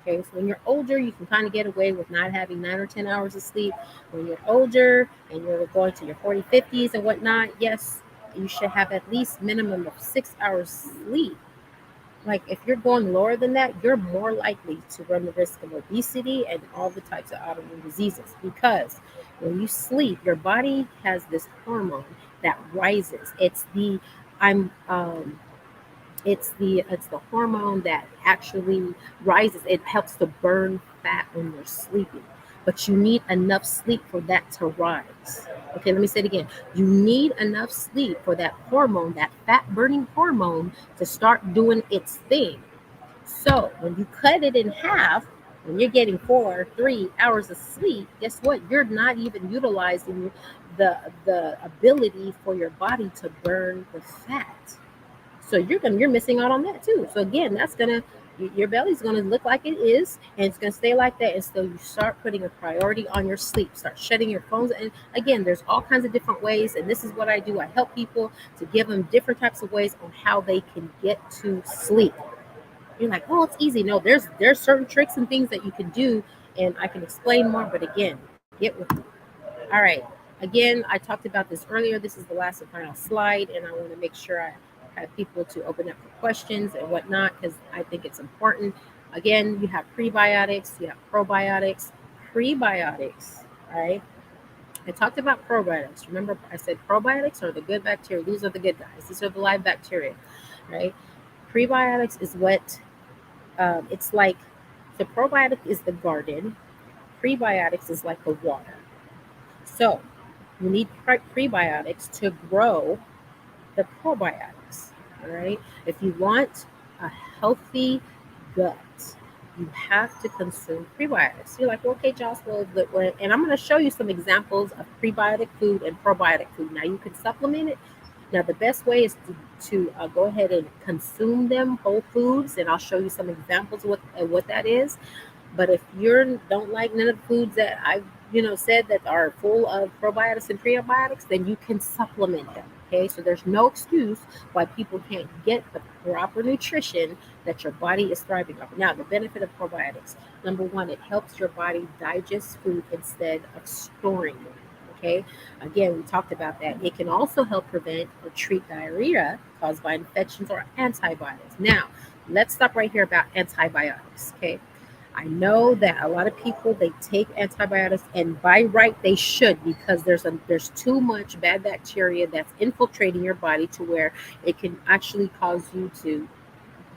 Okay, so when you're older, you can kind of get away with not having 9 or 10 hours of sleep. When you're older and you're going to your 40s, 50s, and whatnot, yes, you should have at least minimum of 6 hours sleep. Like if you're going lower than that, you're more likely to run the risk of obesity and all the types of autoimmune diseases because when you sleep, your body has this hormone that rises. I'm it's the hormone that actually rises. It helps to burn fat when you're sleeping. But you need enough sleep for that to rise. Okay, let me say it again. You need enough sleep for that hormone, that fat burning hormone, to start doing its thing. So when you cut it in half, when you're getting 4 or 3 hours of sleep, guess what? You're not even utilizing the ability for your body to burn the fat. So you're missing out on that too. So again, your belly's gonna look like it is, and it's gonna stay like that. And so you start putting a priority on your sleep. Start shutting your phones. And again, there's all kinds of different ways. And this is what I do. I help people to give them different types of ways on how they can get to sleep. You're like, oh, it's easy. No, there's certain tricks and things that you can do, and I can explain more. But again, get with me. All right. Again, I talked about this earlier. This is the last and final slide, and I want to make sure I have people to open up for questions and whatnot because I think it's important. Again, you have prebiotics, you have probiotics. Prebiotics, all right? I talked about probiotics. Remember, I said probiotics are the good bacteria. These are the good guys. These are the live bacteria, right? Prebiotics is what it's like. So probiotic is the garden. Prebiotics is like the water. So you need prebiotics to grow the probiotics. All right. If you want a healthy gut, you have to consume prebiotics. You're like, well, okay, Josh, and I'm going to show you some examples of prebiotic food and probiotic food. Now you can supplement it. Now the best way is to go ahead and consume them whole foods, and I'll show you some examples of what that is. But if you don't like none of the foods that I've said that are full of probiotics and prebiotics, then you can supplement them. Okay, so there's no excuse why people can't get the proper nutrition that your body is thriving off. Now, the benefit of probiotics: number one, it helps your body digest food instead of storing it. Okay, again, we talked about that. It can also help prevent or treat diarrhea caused by infections or antibiotics. Now, let's stop right here about antibiotics. Okay, I know that a lot of people they take antibiotics, and by right they should because there's too much bad bacteria that's infiltrating your body to where it can actually cause you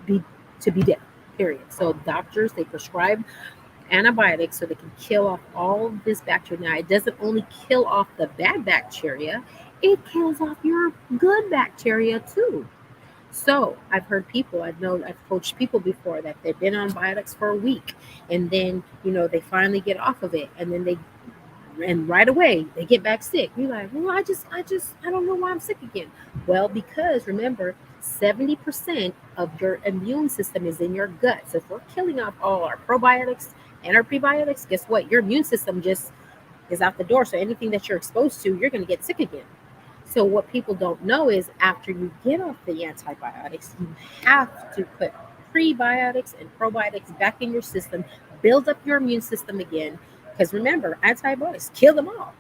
be to be dead. Period. So doctors they prescribe antibiotics so they can kill off all this bacteria. Now it doesn't only kill off the bad bacteria, it kills off your good bacteria too. So I've heard people, I've coached people before that they've been on antibiotics for a week and then, they finally get off of it and right away they get back sick. You're like, well, I don't know why I'm sick again. Well, because remember, 70% of your immune system is in your gut. So if we're killing off all our probiotics and our prebiotics, guess what? Your immune system just is out the door. So anything that you're exposed to, you're going to get sick again. So what people don't know is after you get off the antibiotics, you have to put prebiotics and probiotics back in your system, build up your immune system again. Because remember, antibiotics kill them all,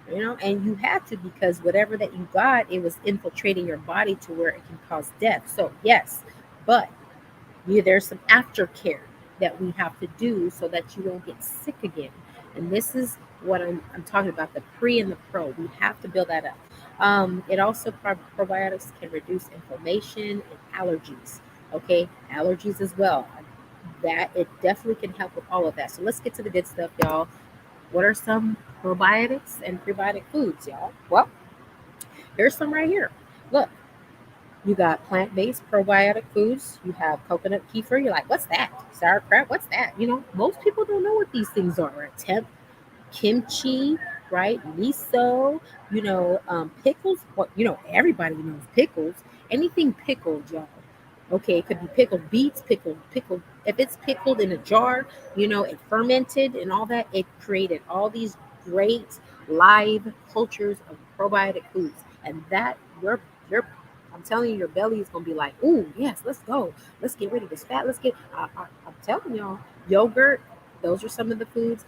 and you have to because whatever that you got, it was infiltrating your body to where it can cause death. So yes, but there's some aftercare that we have to do so that you won't get sick again. And this is what I'm talking about, the pre and the pro. We have to build that up. It also probiotics can reduce inflammation and allergies. Okay, allergies as well. That it definitely can help with all of that. So let's get to the good stuff, y'all. What are some probiotics and prebiotic foods, y'all? Well, here's some right here. Look, you got plant-based probiotic foods. You have coconut kefir. You're like, what's that? Sauerkraut? What's that? Most people don't know what these things are. Right? Kimchi, right? Miso, pickles. What everybody knows pickles. Anything pickled, y'all. Okay, it could be pickled beets, pickled. If it's pickled in a jar, it fermented and all that. It created all these great live cultures of probiotic foods, and that your I'm telling you, your belly is gonna be like, ooh, yes, let's go, let's get rid of this fat. Let's get. I'm telling y'all, yogurt. Those are some of the foods.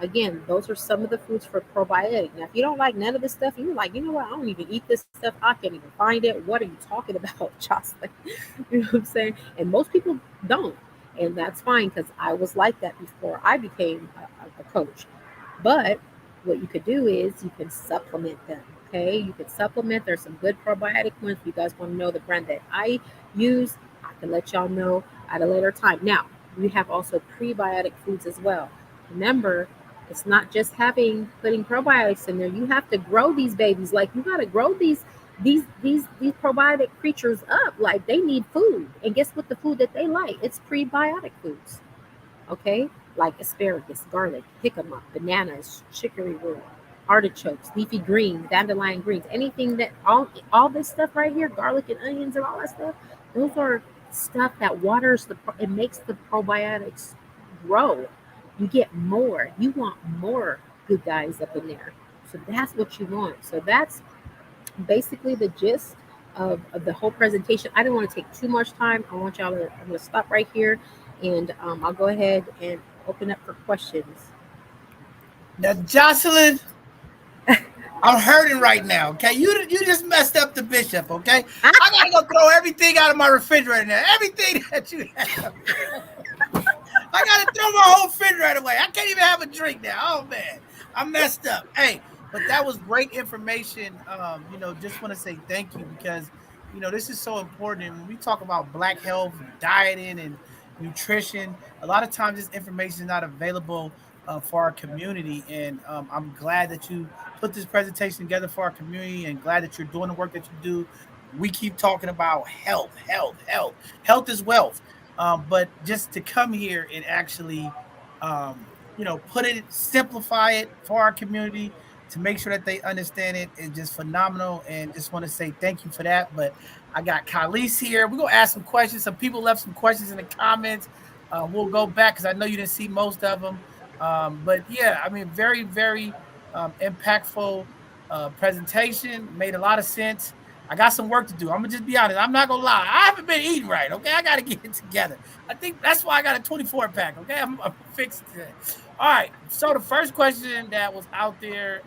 Again, those are some of the foods for probiotic. Now, if you don't like none of this stuff, you're like, you know what? I don't even eat this stuff. I can't even find it. What are you talking about, Jocelyn? You know what I'm saying? And most people don't. And that's fine because I was like that before I became a coach. But what you could do is you can supplement them. Okay, you can supplement. There's some good probiotic ones. If you guys want to know the brand that I use, I can let y'all know at a later time. Now, we have also prebiotic foods as well. Remember, it's not just having putting probiotics in there. You have to grow these babies. Like you got to grow these probiotic creatures up. Like they need food. And guess what? The food that they like, it's prebiotic foods. Okay, like asparagus, garlic, jicama, bananas, chicory root, artichokes, leafy green, dandelion greens, anything that all this stuff right here, garlic and onions and all that stuff. Those are stuff that waters it makes the probiotics grow. You get more. You want more good guys up in there. So that's what you want. So that's basically the gist of the whole presentation. I don't want to take too much time. I'm going to stop right here and I'll go ahead and open up for questions. Now, Jocelyn, I'm hurting right now. Okay, you just messed up the bishop. Okay, I gotta go throw everything out of my refrigerator now. Everything that you have. I gotta throw my whole refrigerator away. I can't even have a drink now. Oh man, I messed up. Hey, but that was great information. Just want to say thank you because this is so important. And when we talk about Black health, dieting, and nutrition, a lot of times this information is not available for our community. And I'm glad that you put this presentation together for our community, and glad that you're doing the work that you do. We keep talking about health, health, health. Health is wealth. But just to come here and actually, put it, simplify it for our community to make sure that they understand it is just phenomenal. And just want to say thank you for that. But I got Khalees here. We're going to ask some questions. Some people left some questions in the comments. We'll go back because I know you didn't see most of them. But yeah, I mean, very, very impactful presentation. Made a lot of sense. I got some work to do. I'm gonna just be honest. I'm not gonna lie. I haven't been eating right. Okay, I gotta get it together. I think that's why I got a 24 pack. Okay, I'm fixing today. All right. So the first question that was out there,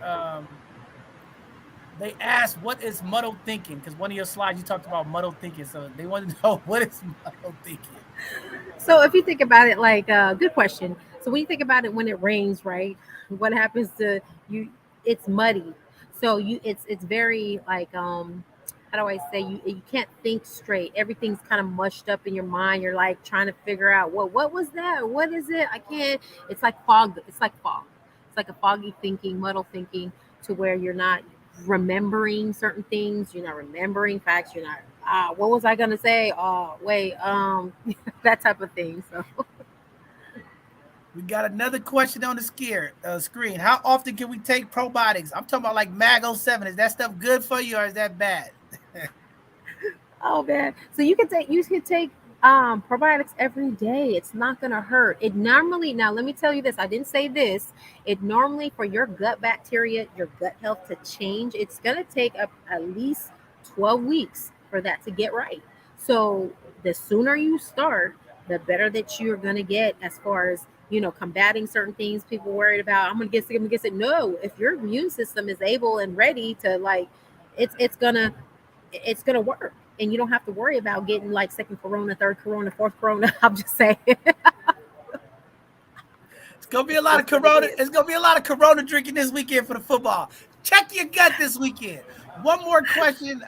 they asked, "What is muddled thinking?" Because one of your slides you talked about muddled thinking. So they want to know what is muddled thinking. So if you think about it, like good question. So when you think about it, when it rains, right? What happens to you? It's muddy. So it's very like how do I say, you can't think straight. Everything's kind of mushed up in your mind. You're like trying to figure out what was that? What is it? I can't. It's like fog. It's like fog. It's like a foggy thinking, muddle thinking, to where you're not remembering certain things. You're not remembering facts. You're not. What was I gonna say? Oh, wait. That type of thing. So We got another question on the screen. How often can we take probiotics? I'm talking about like Mag 07. Is that stuff good for you or is that bad? oh man. So you can take probiotics every day. It's not gonna hurt. It normally, now let me tell you this. I didn't say this. It normally, for your gut bacteria, your gut health to change, it's gonna take up at least 12 weeks for that to get right. So the sooner you start, the better that you're gonna get as far as combating certain things people worried about. I'm gonna get sick, I'm gonna get sick. No, if your immune system is able and ready to, like, it's gonna work, and you don't have to worry about getting like second corona, third corona, fourth corona. I'm just saying. It's gonna be a It's lot of just what it Corona. is. It's gonna be a lot of Corona drinking this weekend for the football. Check your gut this weekend. One more question.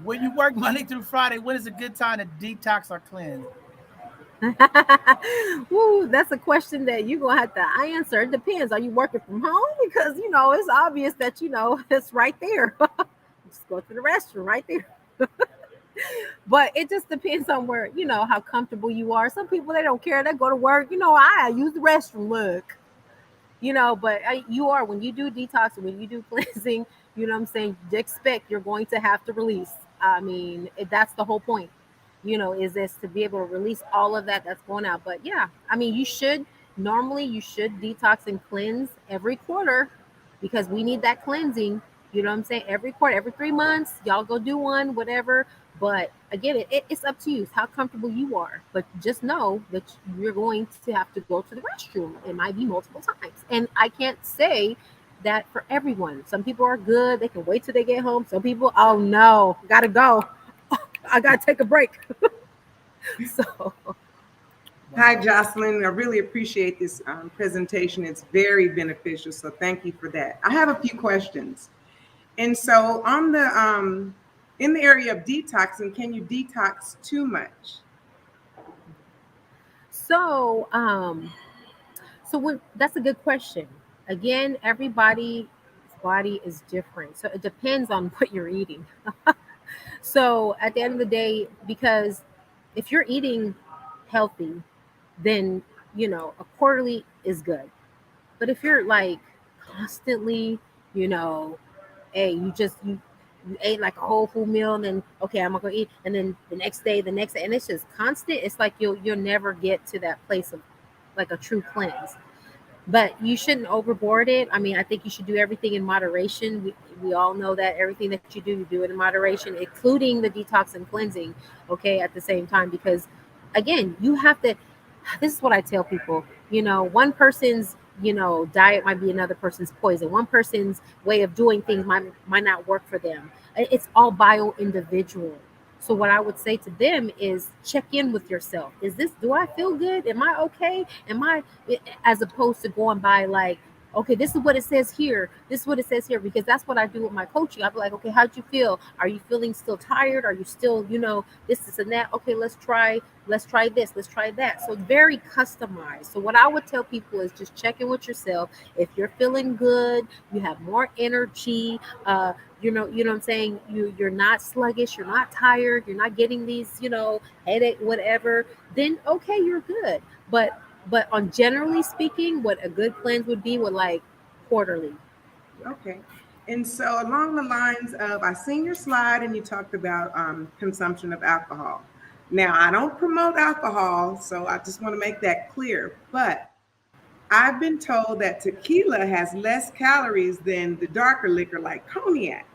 When you work Monday through Friday, when is a good time to detox or cleanse? Woo, that's a question that you're gonna have to answer. It depends. Are you working from home? Because it's obvious that it's right there. Just go to the restroom right there. But it just depends on where, how comfortable you are. Some people, they don't care. They go to work. I use the restroom. Look, but you are, when you do detox, when you do cleansing, what I'm saying, expect you're going to have to release. I mean, that's the whole point. is this to be able to release all of that that's going out. But yeah, I mean, you should detox and cleanse every quarter because we need that cleansing. You know what I'm saying? Every quarter, every 3 months, y'all go do one, whatever. But again, it's up to you. It's how comfortable you are. But just know that you're going to have to go to the restroom. It might be multiple times. And I can't say that for everyone. Some people are good. They can wait till they get home. Some people, oh no, gotta go. I gotta take a break. So Hi, Wow. Jocelyn. I really appreciate this presentation. It's very beneficial. So thank you for that. I have a few questions. And so on the in the area of detoxing, can you detox too much? so when that's a good question. Again, everybody's body is different. So it depends on what you're eating. So at the end of the day, because if you're eating healthy, then a quarterly is good. But if you're like constantly, you know, hey, you ate like a whole full meal, and then okay, I'm gonna go eat, and then the next day, and it's just constant. It's like you'll never get to that place of like a true cleanse. But you shouldn't overboard it. I mean, I think you should do everything in moderation. We all know that everything that you do it in moderation, including the detox and cleansing, okay, at the same time. Because again, you have to, this is what I tell people, one person's, diet might be another person's poison. One person's way of doing things might not work for them. It's all bio individual. So what I would say to them is check in with yourself. Do I feel good? Am I okay? Am I, as opposed to going by like, okay, this is what it says here. This is what it says here, because that's what I do with my coaching. I'll be like, okay, how'd you feel? Are you feeling still tired? Are you still, this and that? Okay, let's try this, let's try that. So very customized. So what I would tell people is just check in with yourself. If you're feeling good, you have more energy, what I'm saying, you're not sluggish, you're not tired, you're not getting these, headache, whatever, then okay, you're good. But on generally speaking, what a good cleanse would be would like quarterly. Okay. And so along the lines of, I seen your slide and you talked about consumption of alcohol. Now, I don't promote alcohol, so I just want to make that clear. But I've been told that tequila has less calories than the darker liquor like cognac.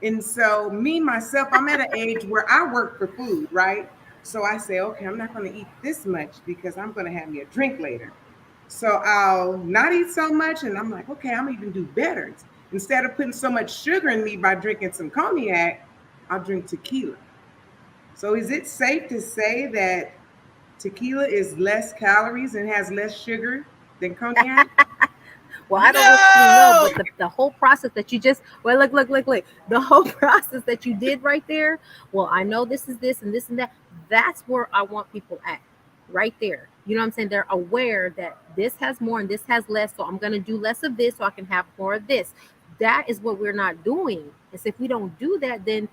And so, me, myself, I'm at an age where I work for food, right? So I say, okay, I'm not going to eat this much because I'm going to have me a drink later. So I'll not eat so much, and I'm like, okay, I'm even do better. Instead of putting so much sugar in me by drinking some cognac, I'll drink tequila. So is it safe to say that tequila is less calories and has less sugar than cognac? Well, I don't really know, No. but the whole process that you just, well, look, the whole process that you did right there. Well, I know this is this and this and that. That's where I want people at, right there. You know what I'm saying? They're aware that this has more and this has less, so I'm gonna do less of this so I can have more of this. That is what we're not doing. Is if we don't do that, then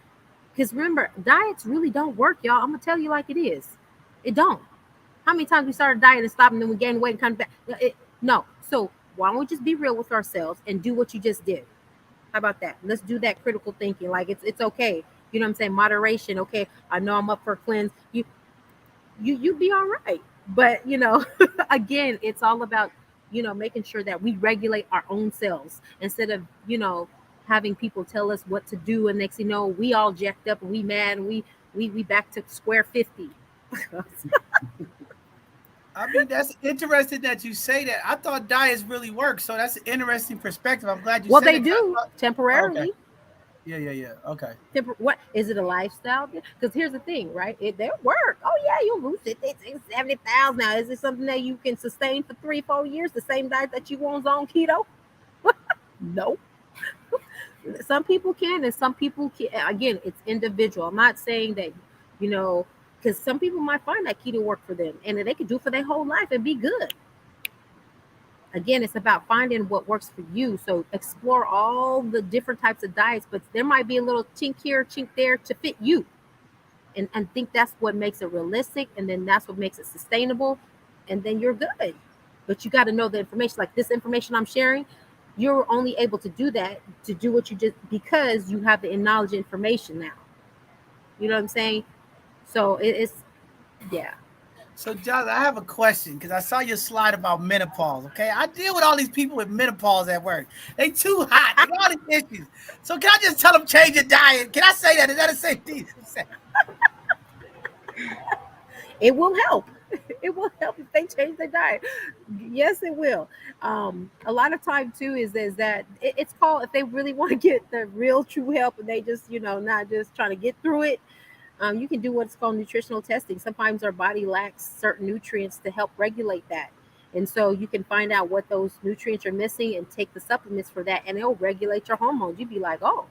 because remember, diets really don't work, y'all. I'm gonna tell you like it is. It don't. How many times we started dieting and stopped and then we gained weight and come back? No. So why don't we just be real with ourselves and do what you just did? How about that? Let's do that critical thinking. Like it's okay. You know what I'm saying? Moderation. Okay, I know I'm up for a cleanse. You be all right. But again, it's all about making sure that we regulate our own selves instead of having people tell us what to do, and next we all jacked up and we mad and we back to square 50. I mean, that's interesting that you say that. I thought diets really work, so that's an interesting perspective. I'm glad you Well, said they it. 'Cause I do thought, oh, okay. temporarily. Yeah. Okay. What is it, a lifestyle? Because here's the thing, right? They work. Oh yeah, you'll lose 50, 60, 70 pounds. Now is it something that you can sustain for 3, 4 years, the same diet that you want on keto? No. Some people can and some people can. Again, it's individual. I'm not saying that you know because some people might find that keto work for them and they could do it for their whole life and be good. Again, it's about finding what works for you. So explore all the different types of diets, but there might be a little chink here, chink there to fit you. And think that's what makes it realistic, and then that's what makes it sustainable, and then you're good. But you got to know the information. Like this information I'm sharing, you're only able to do that, to do what you just, because you have the knowledge and information now. You know what I'm saying? So it's yeah. So, John, I have a question because I saw your slide about menopause. Okay, I deal with all these people with menopause at work. They too hot. They got all these issues. So, can I just tell them change your diet? Can I say that? Is that a safe thing to say? It will help. It will help if they change their diet. Yes, it will. A lot of time too is that it's called, if they really want to get the real true help and they just not just trying to get through it. You can do what's called nutritional testing. Sometimes our body lacks certain nutrients to help regulate that. And so you can find out what those nutrients are missing and take the supplements for that, and it'll regulate your hormones. You'd be like, oh,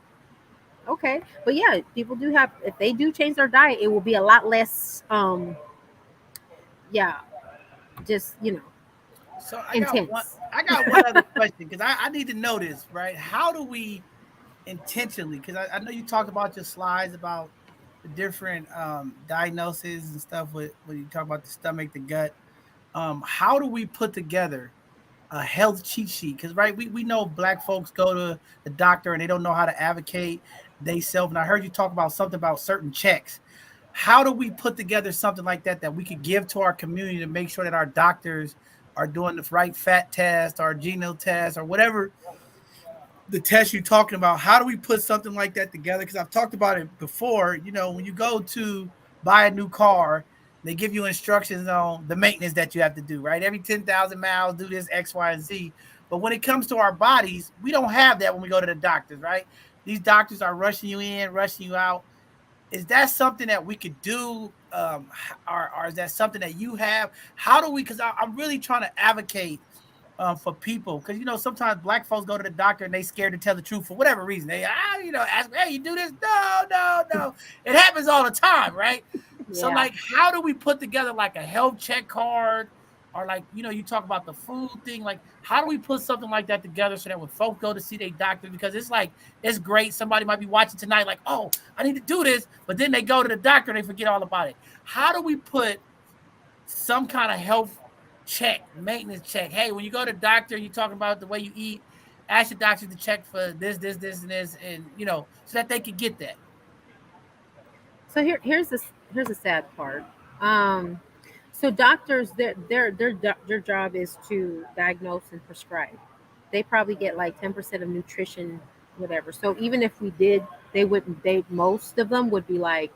okay. But yeah, people do have, if they do change their diet, it will be a lot less, yeah, just, So, intense. I got one other question because I need to know this, right? How do we intentionally? Because I know you talked about your slides about the different diagnoses and stuff with when you talk about the stomach, the gut. How do we put together a health cheat sheet? Because we know black folks go to the doctor and they don't know how to advocate they self. And I heard you talk about something about certain checks. How do we put together something like that we could give to our community to make sure that our doctors are doing the right fat test or genome test or whatever the test you're talking about? How do we put something like that together? Because I've talked about it before. When you go to buy a new car, they give you instructions on the maintenance that you have to do, right? Every 10,000 miles, do this X, Y, and Z. But when it comes to our bodies, we don't have that when we go to the doctors, right? These doctors are rushing you in, rushing you out. Is that something that we could do? Or is that something that you have? How do we? Because I'm really trying to advocate for people, because sometimes black folks go to the doctor and they scared to tell the truth for whatever reason. They ask, hey, you do this? No, no, no. It happens all the time, right? So Yeah. like, how do we put together like a health check card, or like you talk about the food thing? Like, how do we put something like that together so that when folks go to see their doctor, because it's like it's great. Somebody might be watching tonight, like, oh, I need to do this, but then they go to the doctor and they forget all about it. How do we put some kind of health check, maintenance check? Hey, when you go to the doctor, you talking about the way you eat, ask your doctor to check for this, and this, and so that they can get that. So here's the sad part. Um, so doctors, their job is to diagnose and prescribe. They probably get like 10% of nutrition, whatever. So even if we did, they wouldn't. They most of them would be like,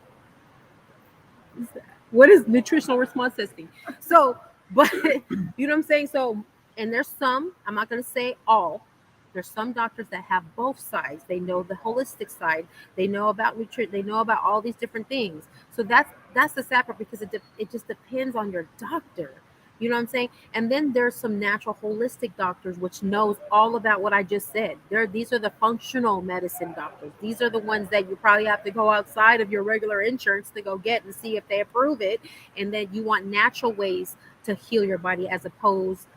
what is nutritional response testing? So, but you know what I'm saying? So, and there's some, I'm not going to say all, there's some doctors that have both sides. They know the holistic side, they know about nutrition, they know about all these different things. So that's the sad part, because it just depends on your doctor. You know what I'm saying? And then there's some natural holistic doctors which knows all about what I just said. These are the functional medicine doctors. These are the ones that you probably have to go outside of your regular insurance to go get and see if they approve it. And then you want natural ways to heal your body as opposed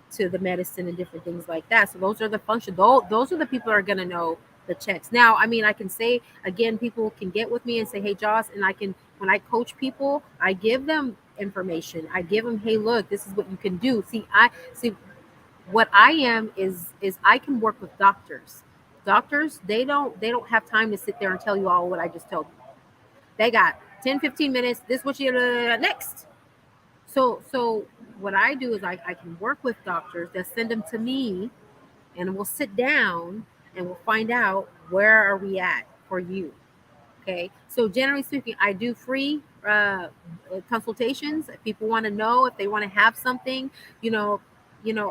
to the medicine and different things like that. So those are the function. Those are the people that are going to know the checks. Now, I mean, I can say again, people can get with me and say, "Hey, Joss," and I can, when I coach people, I give them information. I give them, "Hey, look, this is what you can do." See what I am is I can work with doctors. Doctors, they don't have time to sit there and tell you all what I just told you. They got 10-15 minutes. This is what you next. So what I do is I can work with doctors that send them to me, and we'll sit down and we'll find out where are we at for you. Okay. So generally speaking, I do free consultations. If people want to know, if they want to have something, you know,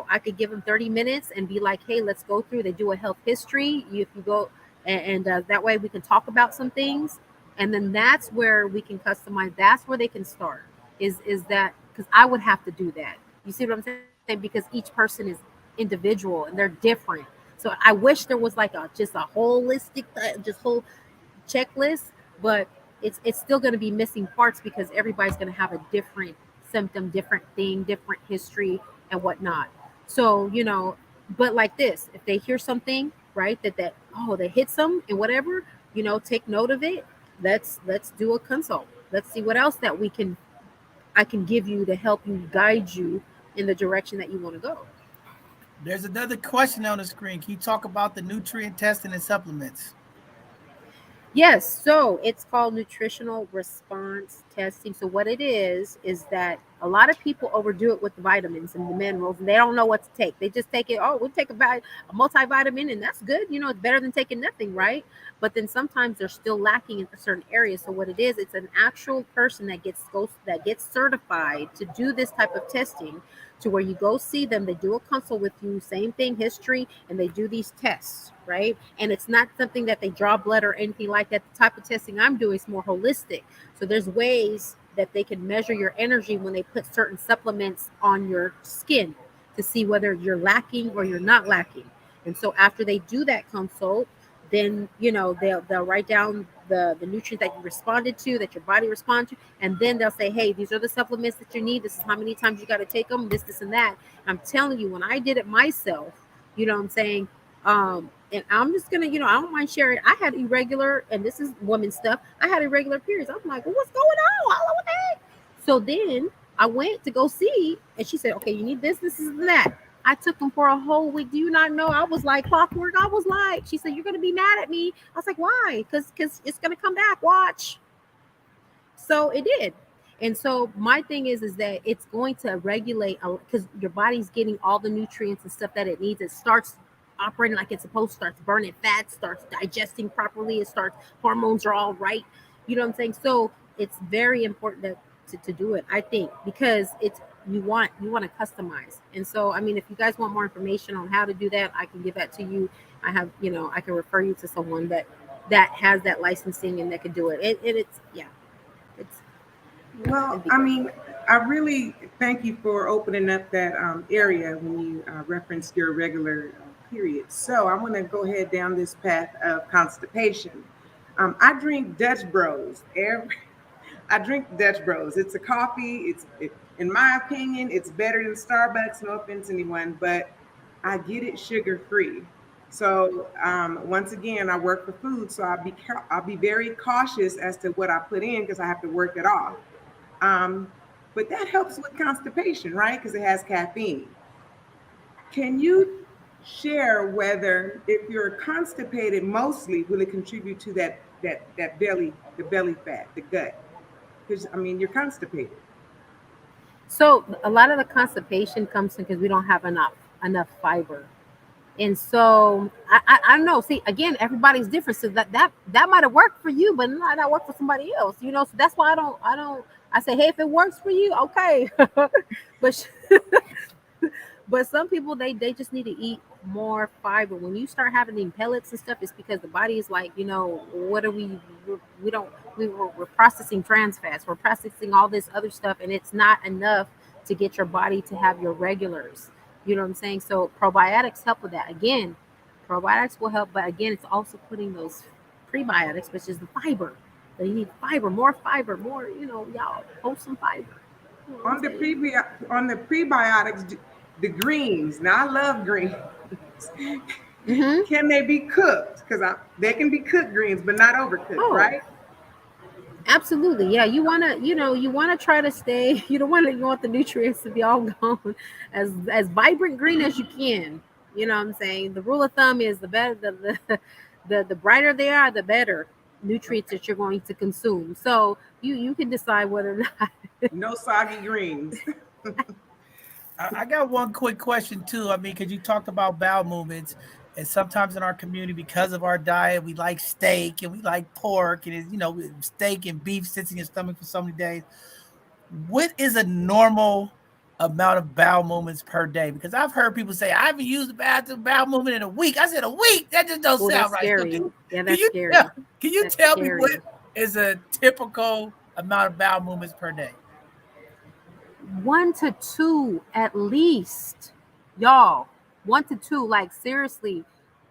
I could give them 30 minutes and be like, "Hey, let's go through." They do a health history. If you go, and that way we can talk about some things, and then that's where we can customize. That's where they can start. Is that because I would have to do that? You see what I'm saying? Because each person is individual and they're different. So I wish there was like a just a holistic, just whole checklist, but it's still going to be missing parts because everybody's going to have a different symptom, different thing, different history, and whatnot. So but like this, if they hear something, right, that oh, that hits them and whatever, take note of it. Let's do a consult. Let's see what else that I can give you to help you, guide you in the direction that you want to go. There's another question on the screen. Can you talk about the nutrient testing and supplements? Yes, so it's called nutritional response testing. So what it is that a lot of people overdo it with the vitamins and the minerals, and they don't know what to take. They just take it. Oh, we'll take a multivitamin, and that's good. You know, it's better than taking nothing, right? But then sometimes they're still lacking in a certain area. So what it is, it's an actual person that gets certified to do this type of testing, to where you go see them, they do a consult with you, same thing, history, and they do these tests, right? And it's not something that they draw blood or anything like that. The type of testing I'm doing is more holistic. So there's ways that they can measure your energy when they put certain supplements on your skin to see whether you're lacking or you're not lacking. And so after they do that consult, then they'll write down the nutrients that you responded to, that your body responded to, and then they'll say, hey, these are the supplements that you need, this is how many times you got to take them, this and that. I'm telling you, when I did it myself, you know what I'm saying, and I'm just gonna, I don't mind sharing, I had irregular, and this is woman stuff, I had irregular periods. I'm like, well, what's going on? What the heck? So then I went to go see, and she said, okay, you need this and that. I took them for a whole week. Do you not know? I was like clockwork. I was like, she said, you're going to be mad at me. I was like, why? Because it's going to come back. Watch. So it did. And so my thing is that it's going to regulate, because your body's getting all the nutrients and stuff that it needs. It starts operating like it's supposed to, starts burning fat, starts digesting properly. It starts, hormones are all right. You know what I'm saying? So it's very important to do it, I think, because it's, you want to customize. And so, I mean, if you guys want more information on how to do that, I can give that to you. I have, I can refer you to someone that has that licensing and that can do it. It's Well, I mean, I really thank you for opening up that area when you referenced your regular period. So I want to go ahead down this path of constipation. I drink Dutch Bros. I drink Dutch Bros. It's a coffee. In my opinion, it's better than Starbucks. No offense, anyone, but I get it sugar free. So once again, I work for food, so I'll be very cautious as to what I put in because I have to work it off. Um, but that helps with constipation, right? Because it has caffeine. Can you share whether, if you're constipated, mostly will it contribute to that the belly fat, the gut? Because I mean, you're constipated. so a lot of the constipation comes in because we don't have enough fiber. And so I don't know. See, again, everybody's different. So that might have worked for you, but it might not work for somebody else. So that's why I say, hey, if it works for you, okay. but but some people, they just need to eat more fiber. When you start having the pellets and stuff, it's because the body is like, what are we don't we're processing trans fats, we're processing all this other stuff, and it's not enough to get your body to have your regulars. You know what I'm saying? So probiotics help with that. Again, probiotics will help, but again, it's also putting those prebiotics, which is the fiber. So you need fiber, more, y'all, wholesome fiber. You know what I'm On the saying? prebiotics, the greens. Now I love greens. Mm-hmm. Can they be cooked? Because they can be cooked greens, but not overcooked, Oh, right? absolutely. Yeah, you wanna try to stay. You want the nutrients to be all gone, as vibrant green as you can. You know what I'm saying? The rule of thumb is the better the brighter they are, the better nutrients that you're going to consume. So you can decide whether or not. No soggy greens. I got one quick question too. I mean, because you talked about bowel movements, and sometimes in our community, because of our diet, we like steak and we like pork, and steak and beef sits in your stomach for so many days. What is a normal amount of bowel movements per day? Because I've heard people say I haven't used the bathroom bowel movement in a week. I said a week. That just don't Oh, sound that's right. So scary. can, Yeah, can that's you tell, scary. can you That's tell me what scary. is a typical amount of bowel movements per day? 1 to 2 at least, y'all. 1 to 2, like seriously.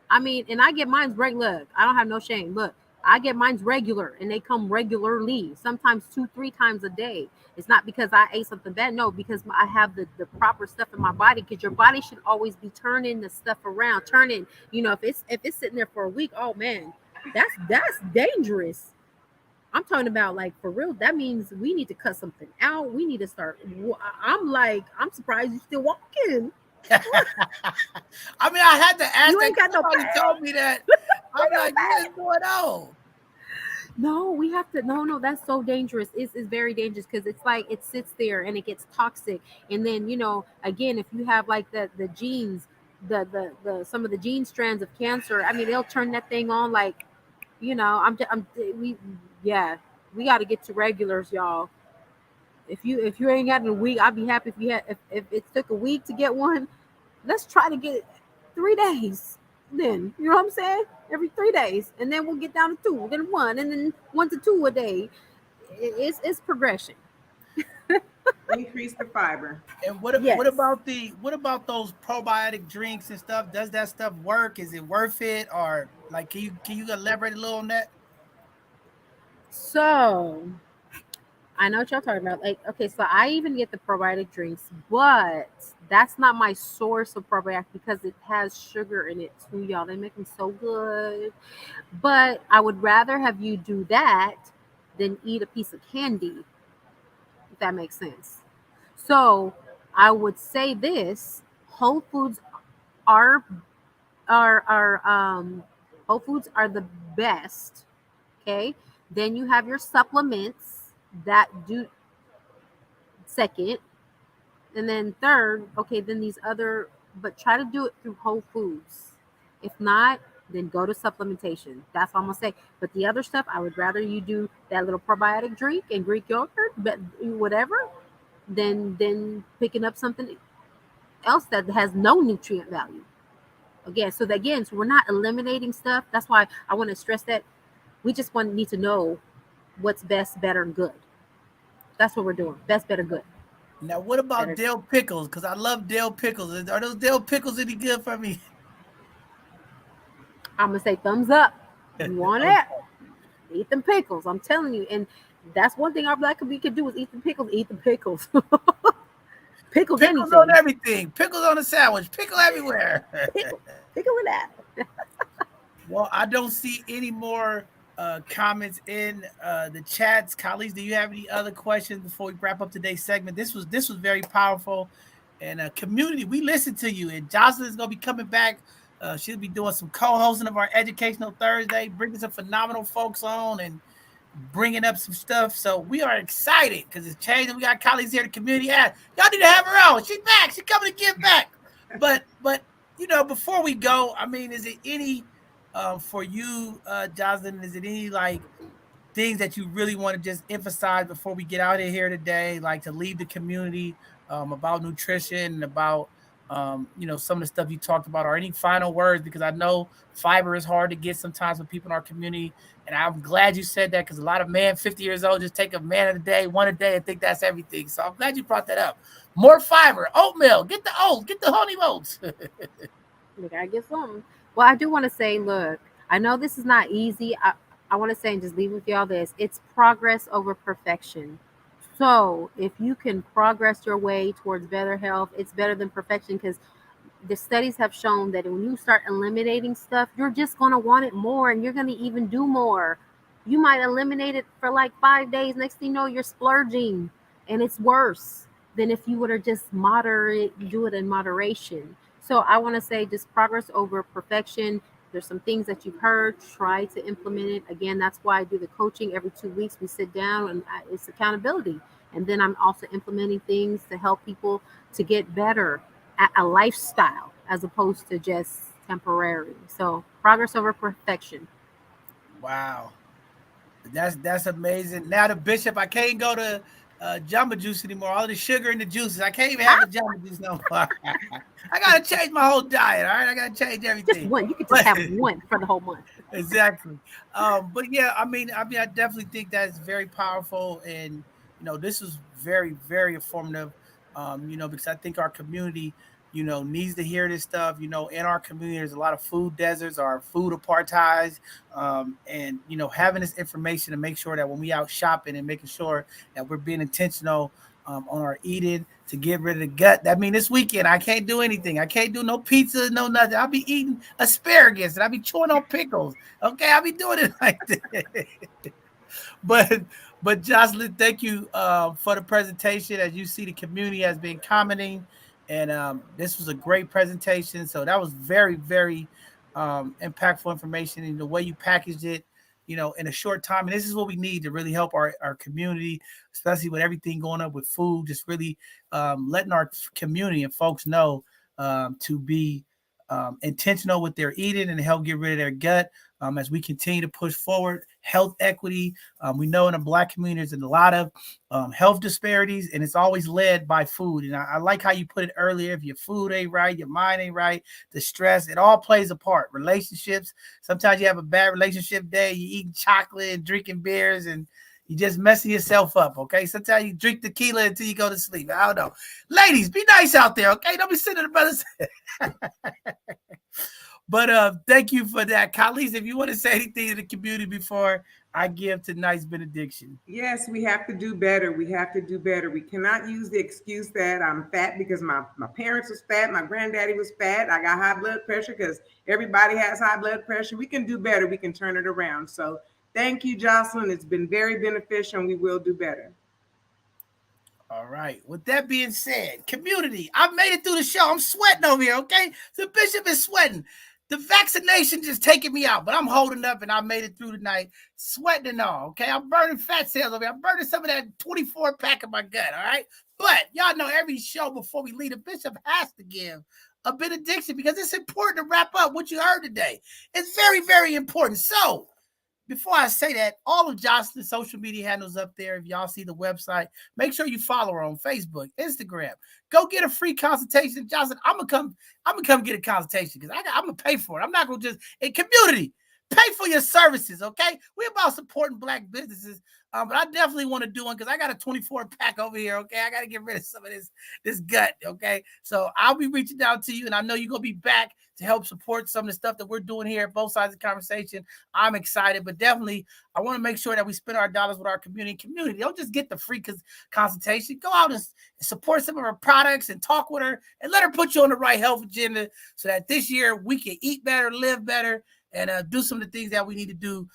I mean, and I get mine's regular. I don't have no shame. Look, I get mine's regular, and they come regularly. Sometimes 2, 3 times a day. It's not because I ate something bad. No, because I have the proper stuff in my body. Because your body should always be turning the stuff around, turning. If it's sitting there for a week, oh man, that's dangerous. I'm talking about, like, for real. That means we need to cut something out. We need to start. I'm like, I'm surprised you're still walking. I mean, I had to ask You that ain't because got no somebody pain. told me that. I'm like, what is going on? No, we have to. No, no, that's so dangerous. It's very dangerous because it's like it sits there and it gets toxic. And then again, if you have like the genes, the some of the gene strands of cancer, I mean, they'll turn that thing on like, I'm we yeah, we got to get to regulars, y'all. If you ain't got it in a week, I'd be happy if you had if it took a week to get one. Let's try to get it 3 days. Then you know what I'm saying? Every 3 days, and then we'll get down to two, then one, and then 1 to 2 a day. It's progression. Increase the fiber. And what Yes. about those probiotic drinks and stuff? Does that stuff work? Is it worth it? Or like can you elaborate a little on that? So I know what y'all talking about. Like, okay, so I even get the probiotic drinks, but that's not my source of probiotic because it has sugar in it too, y'all. They make them so good. But I would rather have you do that than eat a piece of candy, if that makes sense. So I would say this: Whole Foods are are Whole Foods are the best. Okay. Then you have your supplements that do second, and then third. Okay, then these other, but try to do it through Whole Foods. If not, then go to supplementation. That's all I'm gonna say. But the other stuff, I would rather you do that little probiotic drink and Greek yogurt, but whatever, than picking up something else that has no nutrient value. Again, so we're not eliminating stuff. That's why I want to stress that we just need to know what's best, better, and good. That's what we're doing. Best, better, good. Now, what about Better. dill pickles? Because I love dill pickles. Are those dill pickles any good for me? I'm gonna say thumbs up. You want Okay. it? Eat them pickles. I'm telling you. And that's one thing our black community can do is eat the pickles. Eat the pickles. Pickles Pickles on anything. everything. Pickles on a sandwich. Pickle everywhere. Pickle. Pickle with that. Well, I don't see any more comments in the chats. Colleagues, do you have any other questions before we wrap up today's segment? This was very powerful, and community, we listen to you. And Jocelyn is gonna be coming back. She'll be doing some co-hosting of our Educational Thursday, bringing some phenomenal folks on and bringing up some stuff. So we are excited because it's changing. We got colleagues here, the community. Yeah, y'all need to have her on. She's back. She's coming to give back. But before we go, I mean, is it any for you, Jocelyn? Is it any like things that you really want to just emphasize before we get out of here today, like to leave the community about nutrition and about some of the stuff you talked about, or any final words? Because I know fiber is hard to get sometimes with people in our community, and I'm glad you said that because a lot of men 50 years old just take a man of the day, one a day, and think that's everything. So I'm glad you brought that up. More fiber, oatmeal, get the oats, get the honey oats. We gotta get something. Well, I do want to say, look, I know this is not easy. I want to say and just leave with y'all this. It's progress over perfection. So if you can progress your way towards better health, it's better than perfection because the studies have shown that when you start eliminating stuff, you're just going to want it more and you're going to even do more. You might eliminate it for like 5 days. Next thing you know, you're splurging and it's worse than if you would have just do it in moderation. So I want to say just progress over perfection. There's some things that you've heard, try to implement it. Again, that's why I do the coaching every 2 weeks. We sit down and it's accountability. And then I'm also implementing things to help people to get better at a lifestyle as opposed to just temporary. So progress over perfection. Wow. That's amazing. Now the bishop, I can't go to Jamba Juice anymore. All the sugar in the juices, I can't even have a Jamba Juice no more. I gotta change my whole diet. All right, I gotta change Just everything. one. You could just have one for the whole month. Exactly. But yeah, I definitely think that's very powerful, and this is very, very informative. Because I think our community, needs to hear this stuff. In our community, there's a lot of food deserts or food apartheid, and having this information to make sure that when we out shopping and making sure that we're being intentional on our eating to get rid of the gut. That means this weekend I can't do anything. I can't do no pizza, no nothing. I'll be eating asparagus and I'll be chewing on pickles. Okay, I'll be doing it like that. but but Jocelyn, thank you for the presentation. As you see, the community has been commenting, and this was a great presentation. So that was very, very impactful information, and the way you packaged it. in a short time. And this is what we need to really help our community, especially with everything going up with food, just really letting our community and folks know to be intentional with their eating and help get rid of their gut as we continue to push forward health equity. We know in the Black community there's a lot of health disparities, and it's always led by food. And I like how you put it earlier. If your food ain't right, your mind ain't right, the stress, it all plays a part. Relationships, sometimes you have a bad relationship day, you eating chocolate and drinking beers, and you just messing yourself up, okay? Sometimes you drink tequila until you go to sleep. I don't know. Ladies, be nice out there, okay? Don't be sitting in the brothers. But thank you for that. Khalees, if you want to say anything to the community before I give tonight's benediction. Yes, we have to do better. We have to do better. We cannot use the excuse that I'm fat because my parents was fat, my granddaddy was fat, I got high blood pressure because everybody has high blood pressure. We can do better. We can turn it around. So thank you, Jocelyn. It's been very beneficial, and we will do better. All right. With that being said, community, I made it through the show. I'm sweating over here, okay? The bishop is sweating. The vaccination just taking me out, but I'm holding up, and I made it through the night, sweating and all, okay? I'm burning fat cells over here. I'm burning some of that 24 pack in my gut, all right? But y'all know every show before we leave, the bishop has to give a benediction because it's important to wrap up what you heard today. It's very, very important. So, before I say that, all of Jocelyn's social media handles up there. If y'all see the website, make sure you follow her on Facebook, Instagram. Go get a free consultation. Jocelyn, I'm gonna come get a consultation because I'm gonna pay for it. I'm not gonna just in community. Pay for your services, okay? We're about supporting Black businesses, but I definitely want to do one because I got a 24 pack over here, okay? I got to get rid of some of this gut, okay? So I'll be reaching out to you, and I know you're going to be back to help support some of the stuff that we're doing here at both sides of the conversation. I'm excited, but definitely I want to make sure that we spend our dollars with our community. Don't just get the free consultation. Go out and support some of her products and talk with her and let her put you on the right health agenda so that this year we can eat better, live better, and do some of the things that we need to do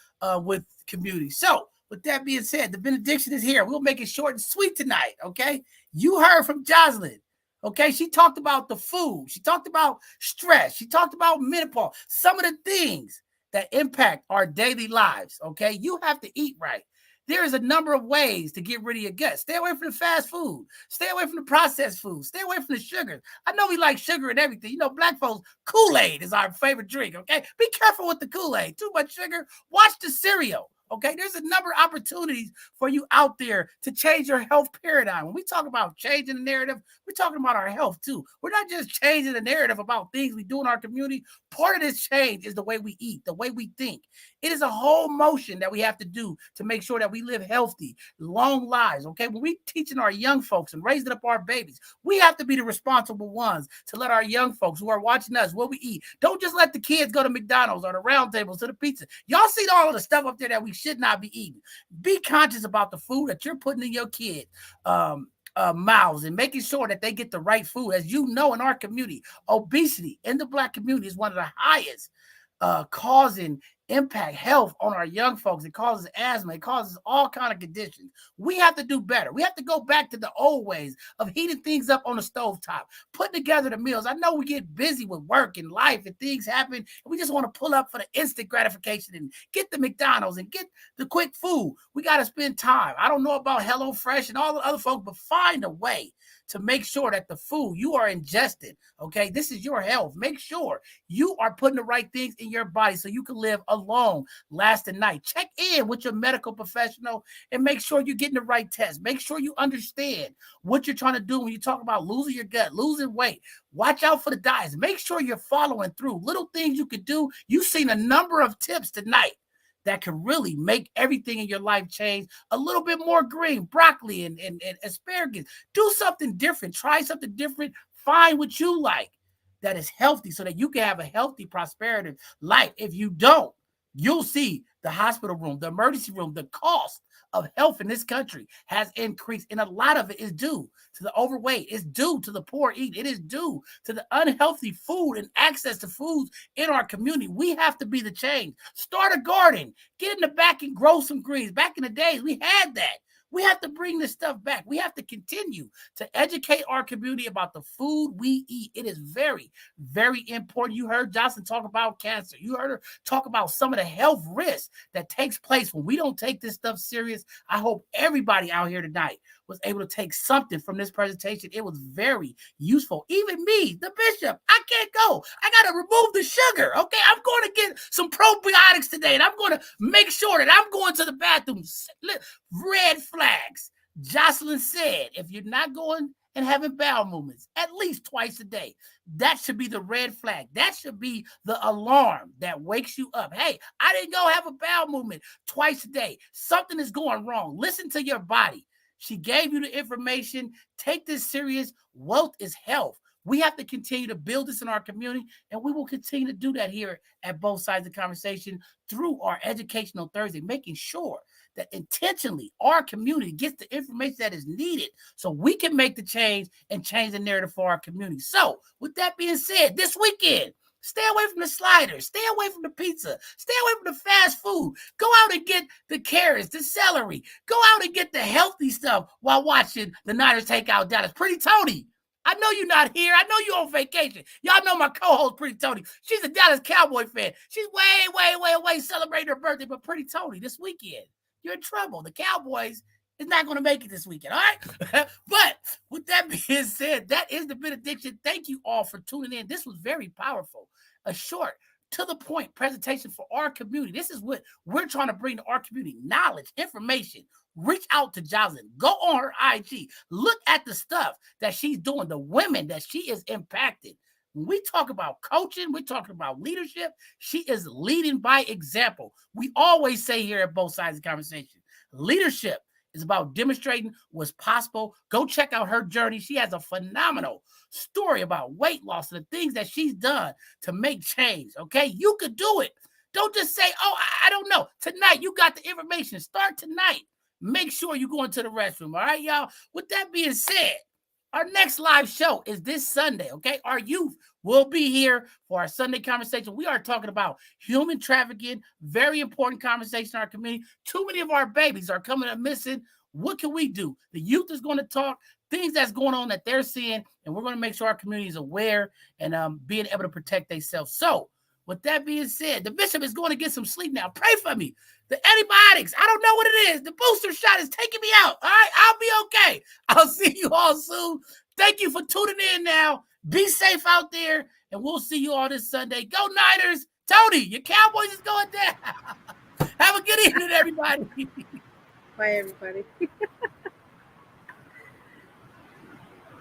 with community. So with that being said, the benediction is here. We'll make it short and sweet tonight, okay? You heard from Jocelyn, okay? She talked about the food. She talked about stress. She talked about menopause, some of the things that impact our daily lives, okay? You have to eat right. There is a number of ways to get rid of your gut. Stay away from the fast food. Stay away from the processed food. Stay away from the sugars. I know we like sugar and everything. Black folks, Kool-Aid is our favorite drink, okay? Be careful with the Kool-Aid. Too much sugar. Watch the cereal, okay? There's a number of opportunities for you out there to change your health paradigm. When we talk about changing the narrative, we're talking about our health too. We're not just changing the narrative about things we do in our community. Part of this change is the way we eat, the way we think. It is a whole motion that we have to do to make sure that we live healthy, long lives, okay? When we teaching our young folks and raising up our babies, we have to be the responsible ones to let our young folks who are watching us what we eat. Don't just let the kids go to McDonald's or the round tables or the pizza. Y'all see all of the stuff up there that we should not be eating. Be conscious about the food that you're putting in your kids' mouths and making sure that they get the right food. As you know, in our community, obesity in the Black community is one of the highest causing impact health on our young folks. It causes asthma. It causes all kind of conditions. We have to do better. We have to go back to the old ways of heating things up on the stovetop, putting together the meals. I know we get busy with work and life and things happen, and we just want to pull up for the instant gratification and get the McDonald's and get the quick food. We got to spend time. I don't know about HelloFresh and all the other folks, but find a way to make sure that the food you are ingesting, okay, this is your health. Make sure you are putting the right things in your body so you can live a long, lasting night. Check in with your medical professional and make sure you're getting the right test. Make sure you understand what you're trying to do when you talk about losing your gut, losing weight. Watch out for the diets. Make sure you're following through. Little things you can do. You've seen a number of tips tonight that can really make everything in your life change. A little bit more green, broccoli and asparagus. Do something different. Try something different. Find what you like that is healthy so that you can have a healthy, prosperity life. If you don't, you'll see the hospital room, the emergency room, the cost of health in this country has increased. And a lot of it is due to the overweight. It's due to the poor eat. It is due to the unhealthy food and access to foods in our community. We have to be the change. Start a garden. Get in the back and grow some greens. Back in the days, we had that. We have to bring this stuff back. We have to continue to educate our community about the food we eat. It is very, very important. You heard Jocelyn talk about cancer. You heard her talk about some of the health risks that takes place when we don't take this stuff serious. I hope everybody out here tonight was able to take something from this presentation. It was very useful. Even me, the bishop, I can't go. I got to remove the sugar. Okay, I'm going to get some probiotics today, and I'm going to make sure that I'm going to the bathroom. Red flags. Jocelyn said, if you're not going and having bowel movements at least twice a day, that should be the red flag. That should be the alarm that wakes you up. Hey, I didn't go have a bowel movement twice a day. Something is going wrong. Listen to your body. She gave you the information. Take this serious. Wealth is health. We have to continue to build this in our community, and we will continue to do that here at Both Sides of the Conversation through our Educational Thursday, making sure that intentionally our community gets the information that is needed so we can make the change and change the narrative for our community. So with that being said, this weekend, stay away from the sliders. Stay away from the pizza. Stay away from the fast food. Go out and get the carrots, the celery. Go out and get the healthy stuff while watching the Niners take out Dallas. Pretty Tony, I know you're not here. I know you're on vacation. Y'all know my co-host, Pretty Tony. She's a Dallas Cowboy fan. She's way celebrating her birthday. But Pretty Tony, this weekend, you're in trouble. The Cowboys is not going to make it this weekend, all right? But with that being said, that is the benediction. Thank you all for tuning in. This was very powerful. A short, to the point presentation for our community. This is what we're trying to bring to our community: knowledge, information. Reach out to Jocelyn. Go on her IG. Look at the stuff that she's doing, the women that she is impacting. When we talk about coaching, we're talking about leadership. She is leading by example. We always say here at Both Sides of the Conversation, leadership is about demonstrating what's possible. Go check out her journey. She has a phenomenal story about weight loss and the things that she's done to make change, okay? You could do it. Don't just say, oh, I don't know. Tonight, you got the information. Start tonight. Make sure you go into the restroom, all right, y'all? With that being said, our next live show is this Sunday, okay? Our youth will be here for our Sunday conversation. We are talking about human trafficking, very important conversation in our community. Too many of our babies are coming up missing. What can we do? The youth is going to talk things that's going on that they're seeing, and we're going to make sure our community is aware and being able to protect themselves. So with that being said, the bishop is going to get some sleep now. Pray for me. The antibiotics, I don't know what it is. The booster shot is taking me out. All right, I'll be okay. I'll see you all soon. Thank you for tuning in now. Be safe out there, and we'll see you all this Sunday. Go Niners. Tony, your Cowboys is going down. Have a good evening, everybody. Bye, everybody.